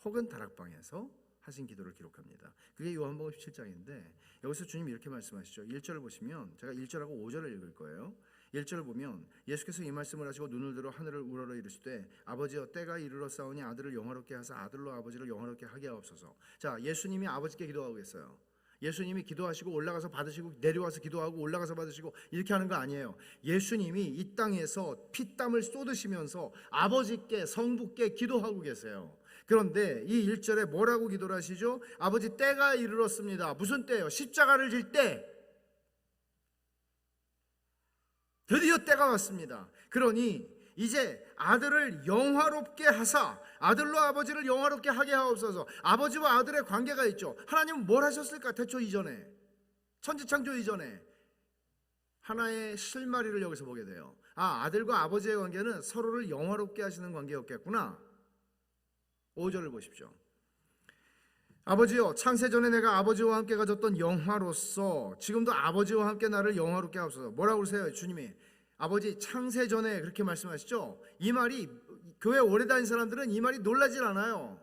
혹은 다락방에서 하신 기도를 기록합니다. 그게 요한복음 17장인데 여기서 주님이 이렇게 말씀하시죠. 1절을 보시면 제가 1절하고 5절을 읽을 거예요. 1절을 보면 예수께서 이 말씀을 하시고 눈을 들어 하늘을 우러러 이르시되 아버지여 때가 이르렀사오니 아들을 영화롭게 하사 아들로 아버지를 영화롭게 하게 하옵소서. 자, 예수님이 아버지께 기도하고 계세요. 예수님이 기도하시고 올라가서 받으시고 내려와서 기도하고 올라가서 받으시고 이렇게 하는 거 아니에요. 예수님이 이 땅에서 피땀을 쏟으시면서 아버지께 성부께 기도하고 계세요. 그런데 이 1절에 뭐라고 기도를 하시죠? 아버지 때가 이르렀습니다. 무슨 때예요? 십자가를 질 때. 드디어 때가 왔습니다. 그러니 이제 아들을 영화롭게 하사 아들로 아버지를 영화롭게 하게 하옵소서. 아버지와 아들의 관계가 있죠. 하나님은 뭘 하셨을까? 태초 이전에, 천지창조 이전에 하나의 실마리를 여기서 보게 돼요. 아들과 아버지의 관계는 서로를 영화롭게 하시는 관계였겠구나. 5절을 보십시오. 아버지여, 창세전에 내가 아버지와 함께 가졌던 영화로서 지금도 아버지와 함께 나를 영화롭게 하옵소서. 뭐라고 그러세요? 주님이 아버지 창세전에 그렇게 말씀하시죠. 이 말이 교회 오래 다닌 사람들은 이 말이 놀라질 않아요.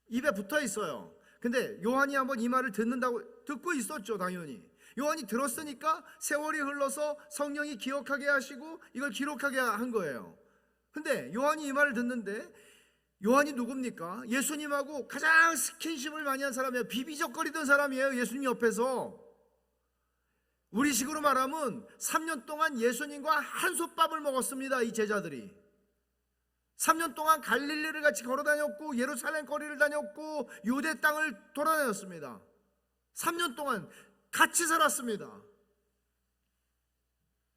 입에 붙어 있어요. 근데 요한이 한번 이 말을 듣고 있었죠. 당연히 요한이 들었으니까 세월이 흘러서 성령이 기억하게 하시고 이걸 기록하게 한 거예요. 근데 요한이 이 말을 듣는데 요한이 누굽니까? 예수님하고 가장 스킨십을 많이 한 사람이에요. 비비적거리던 사람이에요. 예수님 옆에서. 우리식으로 말하면 3년 동안 예수님과 한솥밥을 먹었습니다. 이 제자들이 3년 동안 갈릴리를 같이 걸어다녔고 예루살렘 거리를 다녔고 유대 땅을 돌아다녔습니다. 3년 동안 같이 살았습니다.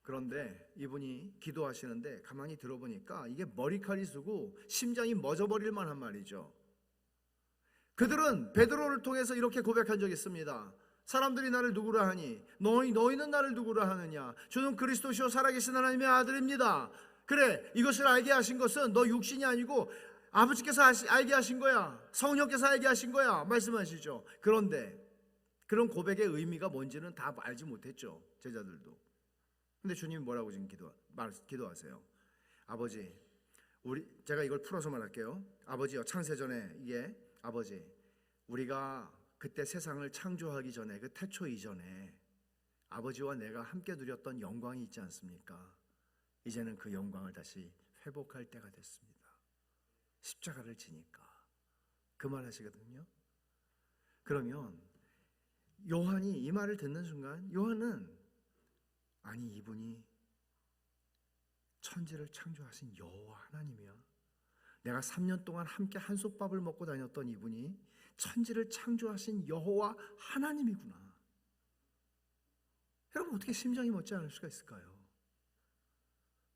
그런데 이분이 기도하시는데 가만히 들어보니까 이게 머리칼이 쓰고 심장이 멎어버릴 만한 말이죠. 그들은 베드로를 통해서 이렇게 고백한 적이 있습니다. 사람들이 나를 누구라 하니 너희는 나를 누구라 하느냐? 주는 그리스도시요 살아계신 하나님의 아들입니다. 그래, 이것을 알게 하신 것은 너 육신이 아니고 아버지께서 알게 하신 거야. 성령께서 알게 하신 거야 말씀하시죠. 그런데 그런 고백의 의미가 뭔지는 다 알지 못했죠. 제자들도. 근데 주님이 뭐라고 지금 기도하세요? 아버지, 제가 이걸 풀어서 말할게요. 아버지요, 창세전에 이게 아버지, 우리가 그때 세상을 창조하기 전에 그 태초 이전에 아버지와 내가 함께 누렸던 영광이 있지 않습니까? 이제는 그 영광을 다시 회복할 때가 됐습니다. 십자가를 지니까 그 말 하시거든요. 그러면 요한이 이 말을 듣는 순간 요한은 아니, 이분이 천지를 창조하신 여호와 하나님이야. 내가 3년 동안 함께 한솥밥을 먹고 다녔던 이분이 천지를 창조하신 여호와 하나님이구나. 여러분, 어떻게 심정이 멎지 않을 수가 있을까요?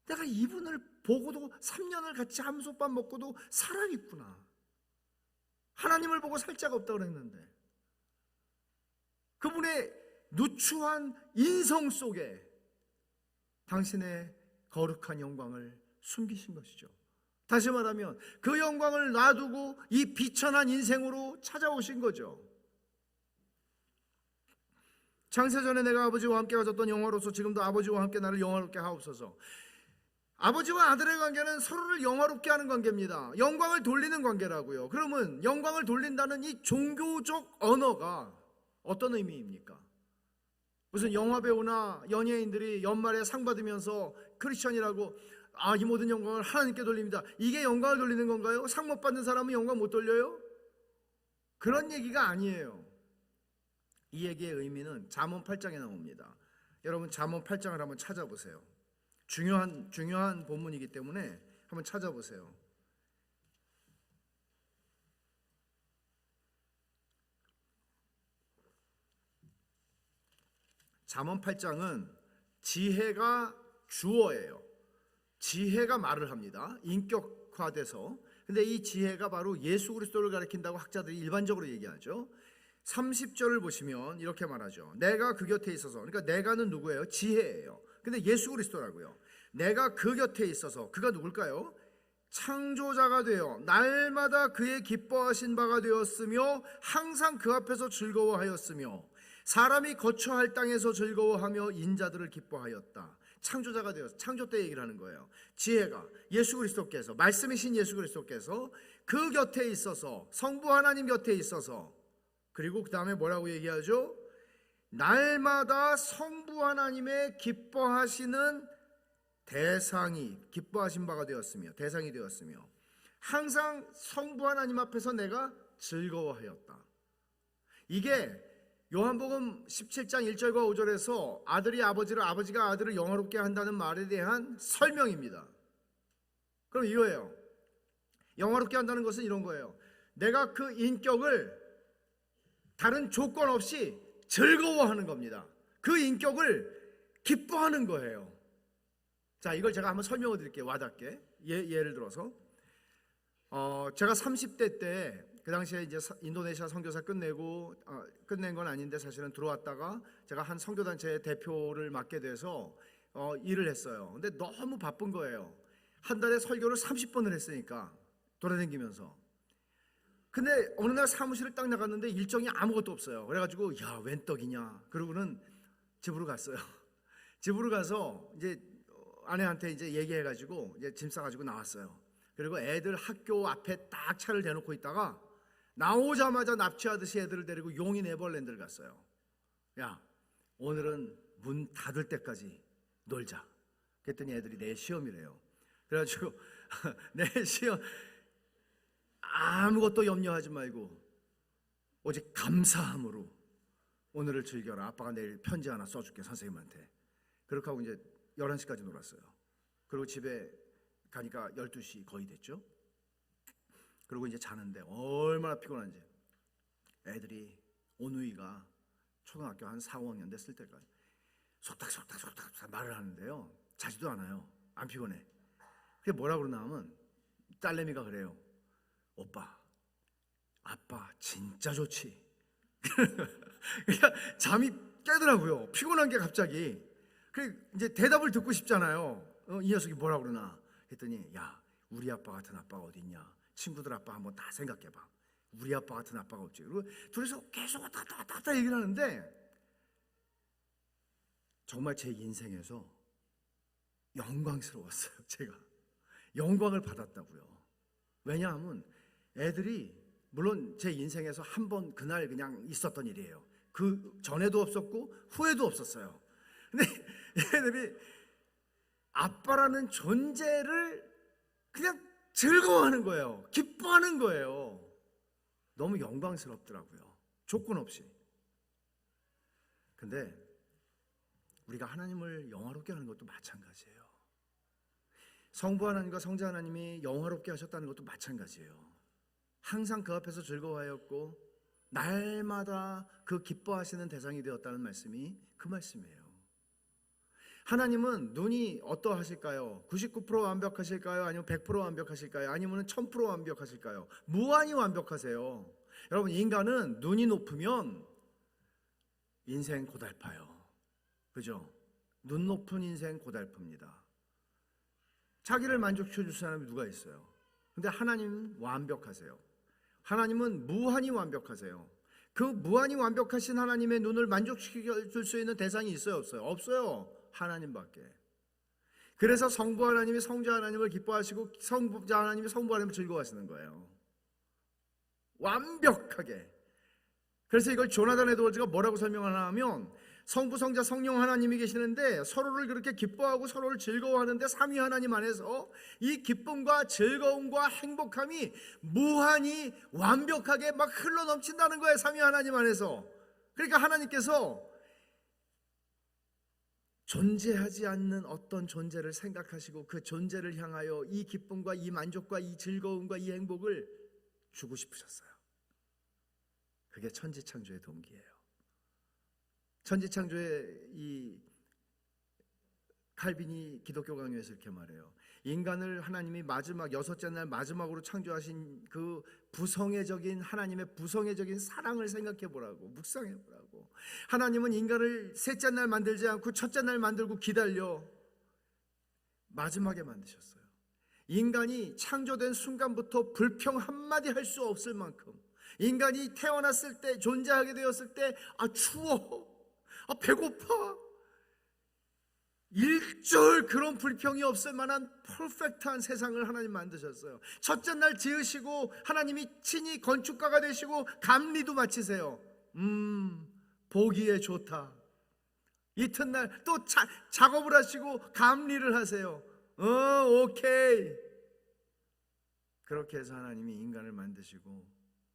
내가 이분을 보고도 3년을 같이 한솥밥 먹고도 살아있구나. 하나님을 보고 살 자가 없다고 그랬는데 그분의 누추한 인성 속에 당신의 거룩한 영광을 숨기신 것이죠. 다시 말하면 그 영광을 놔두고 이 비천한 인생으로 찾아오신 거죠. 창세전에 내가 아버지와 함께 가졌던 영화로서 지금도 아버지와 함께 나를 영화롭게 하옵소서. 아버지와 아들의 관계는 서로를 영화롭게 하는 관계입니다. 영광을 돌리는 관계라고요. 그러면 영광을 돌린다는 이 종교적 언어가 어떤 의미입니까? 무슨 영화배우나 연예인들이 연말에 상 받으면서 크리스천이라고 이 모든 영광을 하나님께 돌립니다. 이게 영광을 돌리는 건가요? 상 못 받는 사람은 영광 못 돌려요? 그런 얘기가 아니에요. 이 얘기의 의미는 잠언 8장에 나옵니다. 여러분, 잠언 8장을 한번 찾아보세요. 중요한 본문이기 때문에 한번 찾아보세요. 잠언 8장은 지혜가 주어예요. 지혜가 말을 합니다. 인격화돼서. 근데 이 지혜가 바로 예수 그리스도를 가리킨다고 학자들이 일반적으로 얘기하죠. 30절을 보시면 이렇게 말하죠. 내가 그 곁에 있어서, 그러니까 내가는 누구예요? 지혜예요. 근데 예수 그리스도라고요. 내가 그 곁에 있어서, 그가 누굴까요? 창조자가 되어 날마다 그의 기뻐하신 바가 되었으며 항상 그 앞에서 즐거워하였으며 사람이 거처할 땅에서 즐거워하며 인자들을 기뻐하였다. 창조자가 되어서, 창조 때 얘기를 하는 거예요. 지혜가 예수 그리스도께서, 말씀이신 예수 그리스도께서 그 곁에 있어서, 성부 하나님 곁에 있어서, 그리고 그 다음에 뭐라고 얘기하죠? 날마다 성부 하나님의 기뻐하시는 대상이, 기뻐하신 바가 되었으며, 대상이 되었으며 항상 성부 하나님 앞에서 내가 즐거워하였다. 이게 요한복음 17장 1절과 5절에서 아들이 아버지를, 아버지가 아들을 영화롭게 한다는 말에 대한 설명입니다. 그럼 이거예요. 영화롭게 한다는 것은 이런 거예요. 내가 그 인격을 다른 조건 없이 즐거워하는 겁니다. 그 인격을 기뻐하는 거예요. 자, 이걸 제가 한번 설명해 드릴게요. 와닿게. 예를 들어서 제가 30대 때, 그 당시에 이제 인도네시아 선교사 끝내고, 끝낸 건 아닌데 사실은 들어왔다가 제가 한 선교단체의 대표를 맡게 돼서 일을 했어요. 근데 너무 바쁜 거예요. 한 달에 설교를 30번을 했으니까, 돌아다니면서. 근데 어느 날 사무실을 딱 나갔는데 일정이 아무것도 없어요. 그래가지고 야, 웬 떡이냐. 그러고는 집으로 갔어요. 집으로 가서 이제 아내한테 이제 얘기해가지고 이제 짐 싸가지고 나왔어요. 그리고 애들 학교 앞에 딱 차를 대놓고 있다가 나오자마자 납치하듯이 애들을 데리고 용인 에버랜드를 갔어요. 야, 오늘은 문 닫을 때까지 놀자. 그랬더니 애들이 내 시험이래요. 그래가지고 내 시험 아무것도 염려하지 말고 오직 감사함으로 오늘을 즐겨라. 아빠가 내일 편지 하나 써줄게, 선생님한테. 그렇게 하고 이제 11시까지 놀았어요. 그리고 집에 가니까 12시 거의 됐죠. 그리고 이제 자는데 얼마나 피곤한지. 애들이 오누이가 초등학교 한 4, 5학년 됐을 때까지 속닥속닥 말을 하는데요. 자지도 않아요. 안 피곤해. 그게 뭐라 그러나 하면 딸내미가 그래요. 오빠, 아빠 진짜 좋지. 그러니까 잠이 깨더라고요. 피곤한 게 갑자기. 그래 이제 대답을 듣고 싶잖아요. 이 녀석이 뭐라 그러나 했더니, 야, 우리 아빠 같은 아빠가 어디 있냐. 친구들 아빠 한번 다 생각해봐. 우리 아빠 같은 아빠가 없지. 그리고 둘이서 계속 왔다 얘기를 하는데 정말 제 인생에서 영광스러웠어요. 제가 영광을 받았다고요. 왜냐하면 애들이, 물론 제 인생에서 한 번 그날 그냥 있었던 일이에요. 그 전에도 없었고 후에도 없었어요. 근데 애들이 아빠라는 존재를 그냥 즐거워하는 거예요. 기뻐하는 거예요. 너무 영광스럽더라고요. 조건 없이. 근데 우리가 하나님을 영화롭게 하는 것도 마찬가지예요. 성부 하나님과 성자 하나님이 영화롭게 하셨다는 것도 마찬가지예요. 항상 그 앞에서 즐거워하였고 날마다 그 기뻐하시는 대상이 되었다는 말씀이 그 말씀이에요. 하나님은 눈이 어떠하실까요? 99% 완벽하실까요? 아니면 100% 완벽하실까요? 아니면 1000% 완벽하실까요? 무한히 완벽하세요. 여러분, 인간은 눈이 높으면 인생 고달파요. 그죠? 눈 높은 인생 고달픕니다. 자기를 만족시켜 줄 사람이 누가 있어요? 근데 하나님 완벽하세요. 하나님은 무한히 완벽하세요. 그 무한히 완벽하신 하나님의 눈을 만족시켜 줄 수 있는 대상이 있어요? 없어요? 없어요. 하나님밖에. 그래서 성부 하나님이 성자 하나님을 기뻐하시고 성자 하나님이 성부 하나님을 즐거워하시는 거예요. 완벽하게. 그래서 이걸 조나단 에드워즈가 뭐라고 설명하나 하면, 성부, 성자, 성령 하나님이 계시는데 서로를 그렇게 기뻐하고 서로를 즐거워하는데 삼위 하나님 안에서 이 기쁨과 즐거움과 행복함이 무한히 완벽하게 막 흘러넘친다는 거예요. 삼위 하나님 안에서. 그러니까 하나님께서 존재하지 않는 어떤 존재를 생각하시고 그 존재를 향하여 이 기쁨과 이 만족과 이 즐거움과 이 행복을 주고 싶으셨어요. 그게 천지창조의 동기예요. 천지창조의 이 칼빈이 기독교 강요에서 이렇게 말해요. 인간을 하나님이 마지막 여섯째 날 마지막으로 창조하신 그 부성애적인 하나님의 부성애적인 사랑을 생각해 보라고, 묵상해 보라고. 하나님은 인간을 셋째 날 만들지 않고 첫째 날 만들고 기다려 마지막에 만드셨어요. 인간이 창조된 순간부터 불평 한마디 할 수 없을 만큼, 인간이 태어났을 때, 존재하게 되었을 때, 추워, 배고파, 일절 그런 불평이 없을 만한 퍼펙트한 세상을 하나님 만드셨어요. 첫째 날 지으시고 하나님이 친히 건축가가 되시고 감리도 마치세요. 보기에 좋다. 이튿날 또 작업을 하시고 감리를 하세요. 오케이. 그렇게 해서 하나님이 인간을 만드시고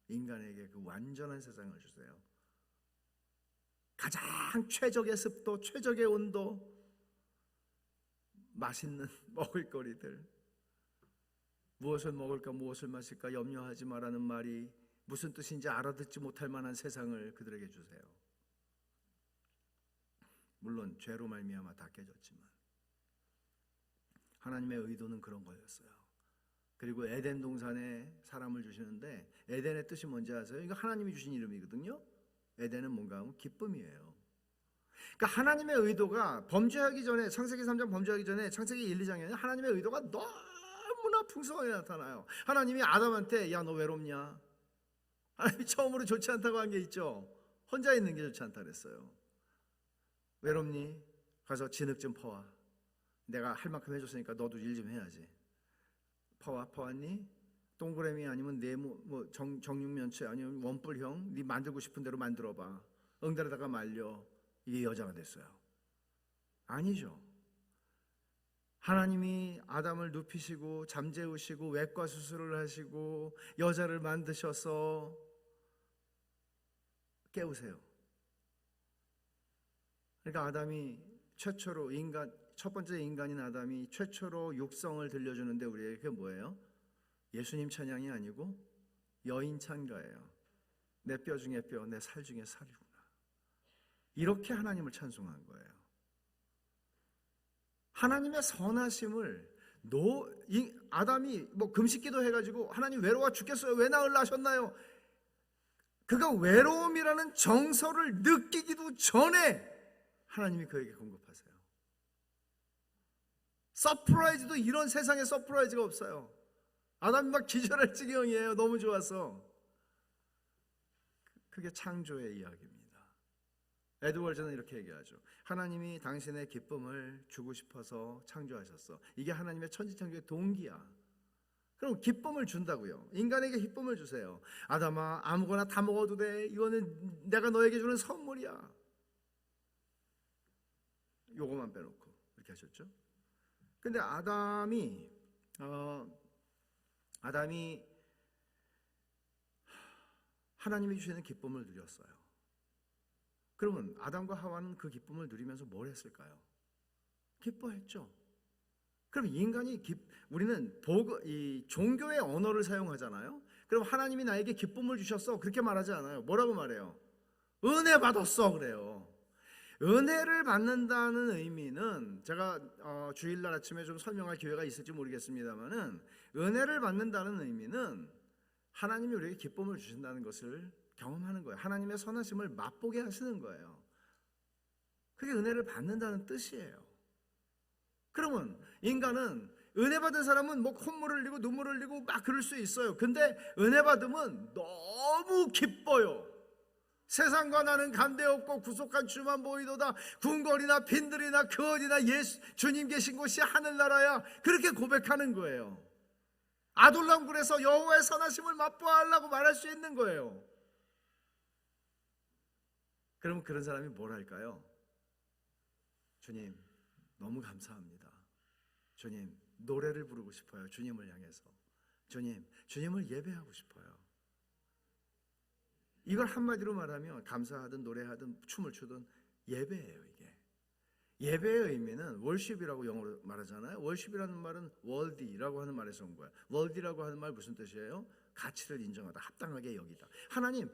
인간에게 그 완전한 세상을 주세요. 가장 최적의 습도, 최적의 온도, 맛있는 먹을거리들, 무엇을 먹을까 무엇을 마실까 염려하지 말라는 말이 무슨 뜻인지 알아듣지 못할 만한 세상을 그들에게 주세요. 물론 죄로 말미암아 다 깨졌지만 하나님의 의도는 그런 거였어요. 그리고 에덴 동산에 사람을 주시는데 에덴의 뜻이 뭔지 아세요? 이거 하나님이 주신 이름이거든요. 에덴은 뭔가 하면 기쁨이에요. 그러니까 하나님의 의도가 범죄하기 전에, 창세기 3장 범죄하기 전에 창세기 1, 2장에는 하나님의 의도가 너무나 풍성하게 나타나요. 하나님이 아담한테 야, 너 외롭냐? 하나님이 처음으로 좋지 않다고 한 게 있죠. 혼자 있는 게 좋지 않다 그랬어요. 외롭니? 가서 진흙 좀 퍼와. 내가 할 만큼 해줬으니까 너도 일 좀 해야지. 퍼왔니? 동그라미 아니면 네모, 정육면체 아니면 원뿔형, 네 만들고 싶은 대로 만들어봐. 응달에다가 말려. 이게 여자가 됐어요. 아니죠. 하나님이 아담을 눕히시고 잠재우시고 외과 수술을 하시고 여자를 만드셔서 깨우세요. 그러니까 아담이 최초로 첫 번째 인간인 아담이 최초로 육성을 들려주는데 우리에게 그게 뭐예요? 예수님 찬양이 아니고 여인 찬가예요. 내 뼈 중에 뼈, 내 살 중에 살이구나. 이렇게 하나님을 찬송한 거예요. 하나님의 선하심을 아담이 금식기도 해가지고 하나님 외로워 죽겠어요. 왜 나을 낳으셨나요? 그가 외로움이라는 정서를 느끼기도 전에 하나님이 그에게 공급하세요. 서프라이즈도 이런 세상에 서프라이즈가 없어요. 아담이 막 기절할 지경이에요. 너무 좋아서. 그게 창조의 이야기입니다. 에드워즈는 이렇게 얘기하죠. 하나님이 당신의 기쁨을 주고 싶어서 창조하셨어. 이게 하나님의 천지창조의 동기야. 그럼 기쁨을 준다고요. 인간에게 기쁨을 주세요. 아담아, 아무거나 다 먹어도 돼. 이거는 내가 너에게 주는 선물이야. 요거만 빼놓고 이렇게 하셨죠. 근데 아담이 하나님이 주시는 기쁨을 누렸어요. 그러면 아담과 하와는 그 기쁨을 누리면서 뭘 했을까요? 기뻐했죠. 그럼 인간이 우리는 이 종교의 언어를 사용하잖아요. 그럼 하나님이 나에게 기쁨을 주셨어 그렇게 말하지 않아요. 뭐라고 말해요? 은혜 받았어 그래요. 은혜를 받는다는 의미는 제가 주일날 아침에 좀 설명할 기회가 있을지 모르겠습니다만은 은혜를 받는다는 의미는 하나님이 우리에게 기쁨을 주신다는 것을 경험하는 거예요. 하나님의 선하심을 맛보게 하시는 거예요. 그게 은혜를 받는다는 뜻이에요. 그러면 인간은 은혜 받은 사람은 뭐 콧물을 흘리고 눈물을 흘리고 막 그럴 수 있어요. 근데 은혜 받으면 너무 기뻐요. 세상과 나는 간대없고 구속한 주만 보이도다. 궁궐이나 빈들이나 거원이나 주님 계신 곳이 하늘나라야. 그렇게 고백하는 거예요. 아둘람 굴에서 여호와의 선하심을 맛보아하려고 말할 수 있는 거예요. 그러면 그런 사람이 뭘 할까요? 주님 너무 감사합니다. 주님 노래를 부르고 싶어요. 주님을 향해서. 주님을 예배하고 싶어요. 이걸 한마디로 말하면 감사하든 노래하든 춤을 추든 예배예요. 이게 예배의 의미는 월십이라고 영어로 말하잖아요. 월십이라는 말은 월디라고 하는 말에서 온 거예요. 월디라고 하는 말 무슨 뜻이에요? 가치를 인정하다, 합당하게 여기다. 하나님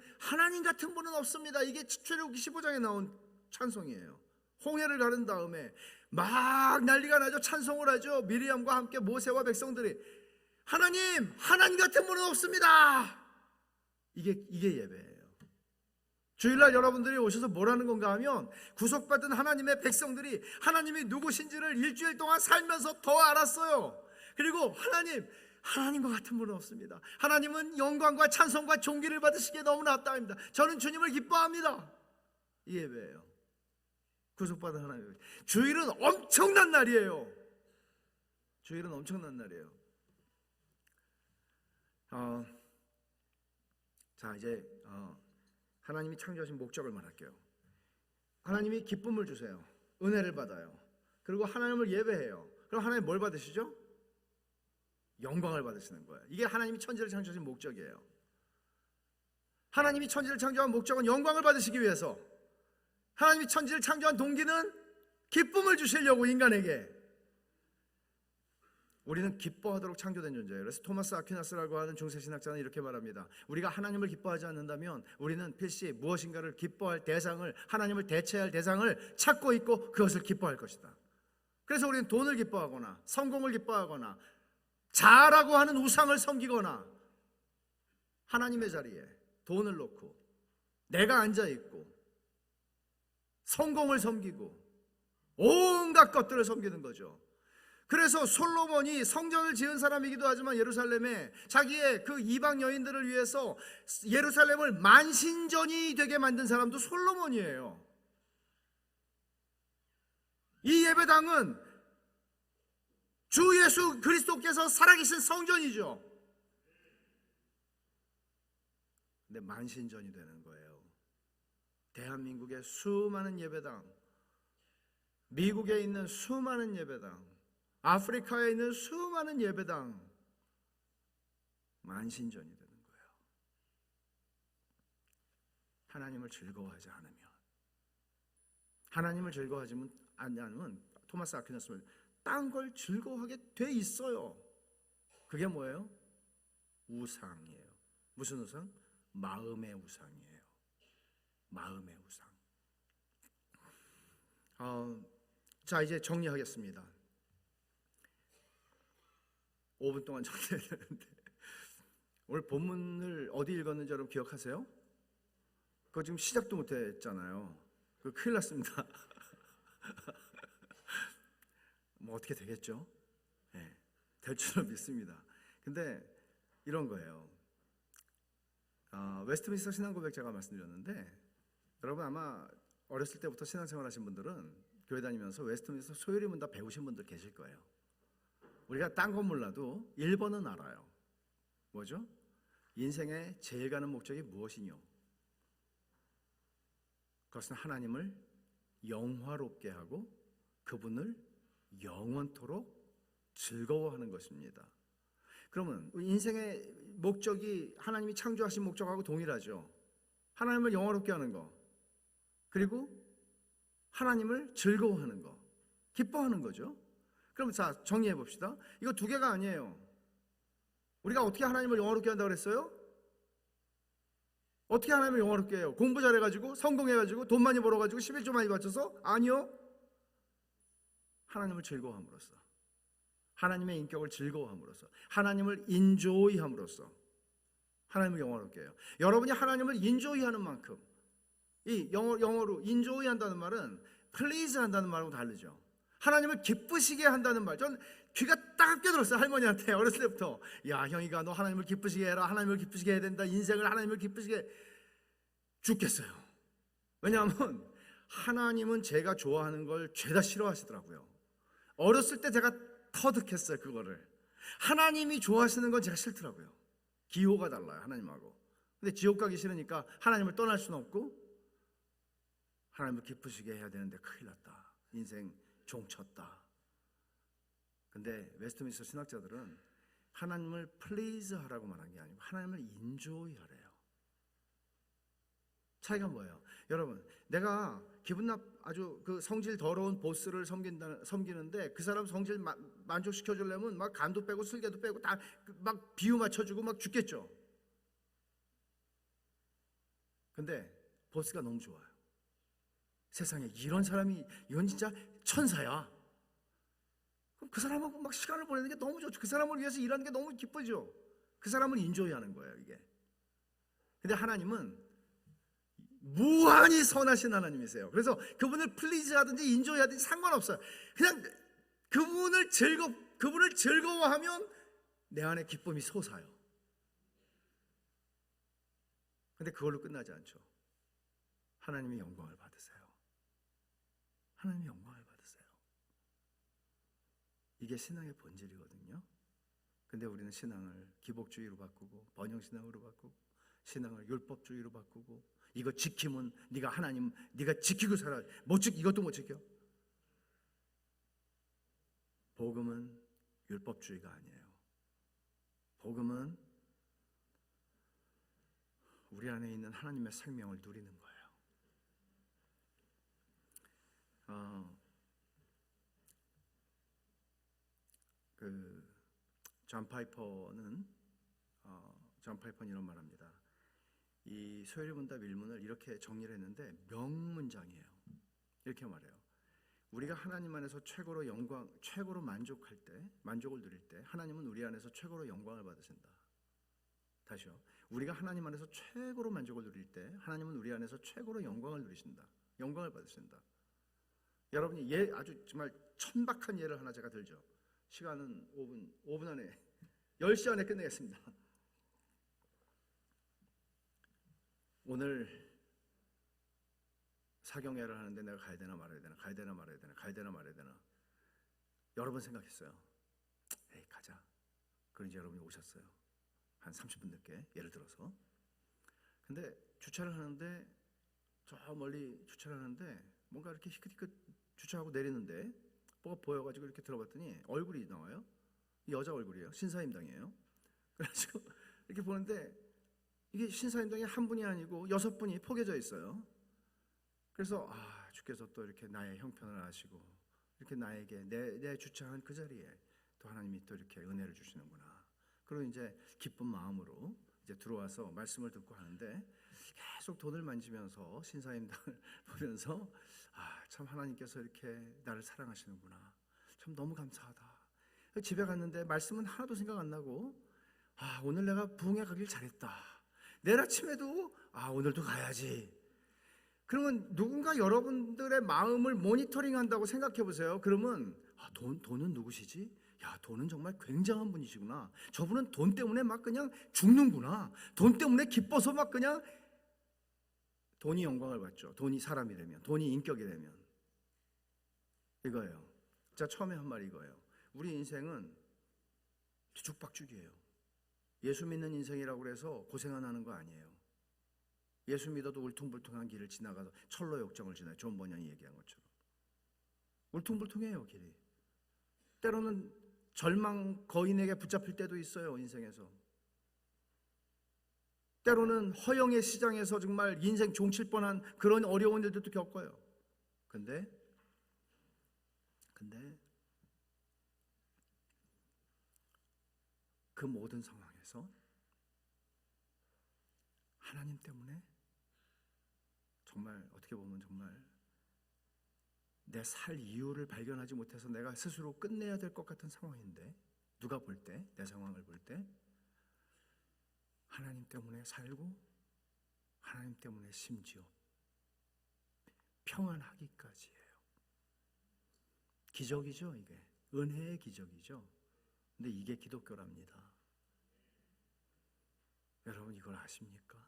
같은 분은 없습니다. 이게 출애굽기 15장에 나온 찬송이에요. 홍해를 가른 다음에 막 난리가 나죠. 찬송을 하죠. 미리암과 함께 모세와 백성들이 하나님 같은 분은 없습니다. 이게 예배예요. 주일날 여러분들이 오셔서 뭐라는 건가 하면 구속받은 하나님의 백성들이 하나님이 누구신지를 일주일 동안 살면서 더 알았어요. 그리고 하나님과 같은 분은 없습니다. 하나님은 영광과 찬송과 존귀를 받으시기에 너무나 합당합니다. 저는 주님을 기뻐합니다. 이 예배예요. 구속받은 하나님. 주일은 엄청난 날이에요. 주일은 엄청난 날이에요. 자 이제 하나님이 창조하신 목적을 말할게요. 하나님이 기쁨을 주세요. 은혜를 받아요. 그리고 하나님을 예배해요. 그럼 하나님 뭘 받으시죠? 영광을 받으시는 거예요. 이게 하나님이 천지를 창조하신 목적이에요. 하나님이 천지를 창조한 목적은 영광을 받으시기 위해서. 하나님이 천지를 창조한 동기는 기쁨을 주시려고 인간에게. 우리는 기뻐하도록 창조된 존재예요. 그래서 토마스 아퀴나스라고 하는 중세신학자는 이렇게 말합니다. 우리가 하나님을 기뻐하지 않는다면 우리는 필시 무엇인가를 기뻐할 대상을, 하나님을 대체할 대상을 찾고 있고 그것을 기뻐할 것이다. 그래서 우리는 돈을 기뻐하거나 성공을 기뻐하거나 자아라고 하는 우상을 섬기거나 하나님의 자리에 돈을 놓고 내가 앉아있고 성공을 섬기고 온갖 것들을 섬기는 거죠. 그래서 솔로몬이 성전을 지은 사람이기도 하지만 예루살렘에 자기의 그 이방 여인들을 위해서 예루살렘을 만신전이 되게 만든 사람도 솔로몬이에요. 이 예배당은 주 예수 그리스도께서 살아계신 성전이죠. 근데 만신전이 되는 거예요. 대한민국의 수많은 예배당, 미국에 있는 수많은 예배당, 아프리카에 있는 수많은 예배당 만신전이 되는 거예요. 하나님을 즐거워하지 않으면, 하나님을 즐거워하지 않으면 토마스 아퀴나스는 딴 걸 즐거워하게 돼 있어요. 그게 뭐예요? 우상이에요. 무슨 우상? 마음의 우상이에요. 마음의 우상. 자 이제 정리하겠습니다. 5분 동안 정리해야 되는데 오늘 본문을 어디 읽었는지 여러분 기억하세요? 그거 지금 시작도 못했잖아요. 그거 큰일 났습니다. 뭐 어떻게 되겠죠? 네, 될 줄은 믿습니다. 근데 이런 거예요. 웨스트민스터 신앙고백 제가 말씀드렸는데 여러분 아마 어렸을 때부터 신앙생활 하신 분들은 교회 다니면서 웨스트민스터 소요리문 다 배우신 분들 계실 거예요. 우리가 딴 건 몰라도 1번은 알아요. 뭐죠? 인생의 제일 가는 목적이 무엇이뇨? 그것은 하나님을 영화롭게 하고 그분을 영원토록 즐거워하는 것입니다. 그러면 인생의 목적이 하나님이 창조하신 목적하고 동일하죠. 하나님을 영화롭게 하는 거. 그리고 하나님을 즐거워하는 거, 기뻐하는 거죠. 그럼 자, 정리해 봅시다. 이거 두 개가 아니에요. 우리가 어떻게 하나님을 영화롭게 한다고 그랬어요? 어떻게 하나님을 영화롭게 해요? 공부 잘해가지고, 성공해가지고, 돈 많이 벌어가지고, 11조 많이 바쳐서? 아니요. 하나님을 즐거워함으로써, 하나님의 인격을 즐거워함으로써, 하나님을 인조이 함으로써 하나님을 영화롭게 해요. 여러분이 하나님을 인조이 하는 만큼, 이 영어로 인조이 한다는 말은 플리즈 한다는 말하고 다르죠. 하나님을 기쁘시게 한다는 말. 전 귀가 따갑게 들었어요. 할머니한테 어렸을 때부터. 야, 형이가 너 하나님을 기쁘시게 해라. 하나님을 기쁘시게 해야 된다. 인생을 하나님을 기쁘시게. 죽겠어요. 왜냐하면 하나님은 제가 좋아하는 걸 죄다 싫어하시더라고요. 어렸을 때 제가 터득했어요. 그거를. 하나님이 좋아하시는 건 제가 싫더라고요. 기호가 달라요. 하나님하고. 근데 지옥 가기 싫으니까 하나님을 떠날 수는 없고, 하나님을 기쁘시게 해야 되는데 큰일 났다. 인생 종쳤다. 근데 웨스트민스터 신학자들은 하나님을 플리즈 하라고 말한 게 아니고 하나님을 인조이 하래요. 차이가 뭐예요? 여러분, 내가 기분 아주 그 성질 더러운 보스를 섬기는데 그 사람 성질 만족시켜 주려면 막 간도 빼고 술개도 빼고 다 막 비유 맞춰주고 막 죽겠죠. 근데 보스가 너무 좋아요. 세상에 이런 사람이, 이건 진짜 천사야. 그럼 그 사람하고 막 시간을 보내는 게 너무 좋죠. 그 사람을 위해서 일하는 게 너무 기쁘죠. 그 사람을 인조이 하는 거예요, 이게. 근데 하나님은 무한히 선하신 하나님이세요. 그래서 그분을 플리즈 하든지 인조이 하든지 상관없어요. 그냥 그분을 즐거워하면 내 안에 기쁨이 솟아요. 근데 그걸로 끝나지 않죠. 하나님의 영광을 받으세요. 하나님의 영광을 받으세요. 이게 신앙의 본질이거든요. 근데 우리는 신앙을 기복주의로 바꾸고, 번영신앙으로 바꾸고, 신앙을 율법주의로 바꾸고, 이거 지키면 네가 하나님, 네가 지키고 살아. 이것도 못 지켜. 복음은 율법주의가 아니에요. 복음은 우리 안에 있는 하나님의 생명을 누리는 거예요. 존 파이퍼는 이런 말합니다. 이 소요리문답 일문을 이렇게 정리를 했는데 명문장이에요. 이렇게 말해요. 우리가 하나님 안에서 최고로 만족할 때, 만족을 누릴 때 하나님은 우리 안에서 최고로 영광을 받으신다. 다시요. 우리가 하나님 안에서 최고로 만족을 누릴 때 하나님은 우리 안에서 최고로 영광을 누리신다. 영광을 받으신다. 여러분이 아주 정말 천박한 예를 하나 제가 들죠. 시간은 5분 안에 10시 안에 끝내겠습니다. 오늘 사경회를 하는데 내가 가야 되나 말아야 되나, 가야 되나 말아야 되나, 가야 되나 말아야 되나. 여러 번 생각했어요. 에이, 가자. 그런지 여러분이 오셨어요. 한 30분 늦게, 예를 들어서. 근데 주차를 하는데, 저 멀리 주차를 하는데 뭔가 이렇게 희끗희끗 주차하고 내리는데 뭐가 보여가지고 이렇게 들어봤더니 얼굴이 나와요. 여자 얼굴이에요. 신사임당이에요. 그래가지고 이렇게 보는데 이게 신사임당이 한 분이 아니고 6분이 포개져 있어요. 그래서 주께서 또 이렇게 나의 형편을 아시고 이렇게 나에게 내 주차한 그 자리에 또 하나님이 또 이렇게 은혜를 주시는구나. 그리고 이제 기쁜 마음으로 이제 들어와서 말씀을 듣고 하는데 계속 돈을 만지면서 신사임당을 보면서 참 하나님께서 이렇게 나를 사랑하시는구나. 참 너무 감사하다. 집에 갔는데 말씀은 하나도 생각 안 나고 오늘 내가 부흥회 가길 잘했다. 내일 아침에도 오늘도 가야지. 그러면 누군가 여러분들의 마음을 모니터링한다고 생각해 보세요. 그러면 돈은 누구시지? 야, 돈은 정말 굉장한 분이시구나. 저분은 돈 때문에 막 그냥 죽는구나. 돈 때문에 기뻐서 막 그냥. 돈이 영광을 받죠. 돈이 사람이 되면, 돈이 인격이 되면. 이거예요. 자, 처음에 한 말이 이거예요. 우리 인생은 뒤죽박죽이에요. 예수 믿는 인생이라고 해서 고생 안 하는 거 아니에요. 예수 믿어도 울퉁불퉁한 길을 지나가서 철로 역정을 지나요. 존 번연이 얘기한 것처럼. 울퉁불퉁해요, 길이. 때로는 절망 거인에게 붙잡힐 때도 있어요, 인생에서. 때로는 허영의 시장에서 정말 인생 종칠 뻔한 그런 어려운 일들도 겪어요. 근데 그 모든 상황에서 하나님 때문에 정말 어떻게 보면 정말 내 살 이유를 발견하지 못해서 내가 스스로 끝내야 될 것 같은 상황인데, 누가 볼 때, 내 상황을 볼 때 하나님 때문에 살고 하나님 때문에 심지어 평안하기까지예요. 기적이죠. 이게 은혜의 기적이죠. 근데 이게 기독교랍니다. 여러분 이걸 아십니까?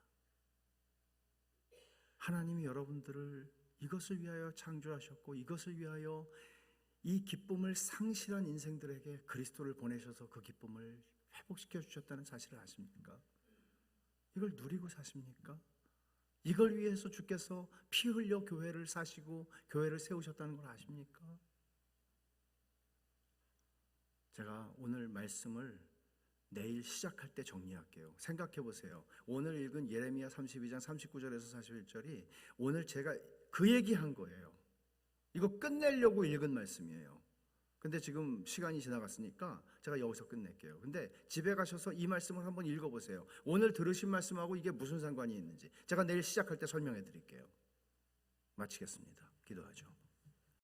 하나님이 여러분들을 이것을 위하여 창조하셨고 이것을 위하여 이 기쁨을 상실한 인생들에게 그리스도를 보내셔서 그 기쁨을 회복시켜 주셨다는 사실을 아십니까? 이걸 누리고 사십니까? 이걸 위해서 주께서 피 흘려 교회를 사시고 교회를 세우셨다는 걸 아십니까? 제가 오늘 말씀을 내일 시작할 때 정리할게요. 생각해 보세요. 오늘 읽은 예레미야 32장 39절에서 41절이 오늘 제가 그 얘기한 거예요. 이거 끝내려고 읽은 말씀이에요. 근데 지금 시간이 지나갔으니까 제가 여기서 끝낼게요. 근데 집에 가셔서 이 말씀을 한번 읽어보세요. 오늘 들으신 말씀하고 이게 무슨 상관이 있는지 제가 내일 시작할 때 설명해 드릴게요. 마치겠습니다. 기도하죠.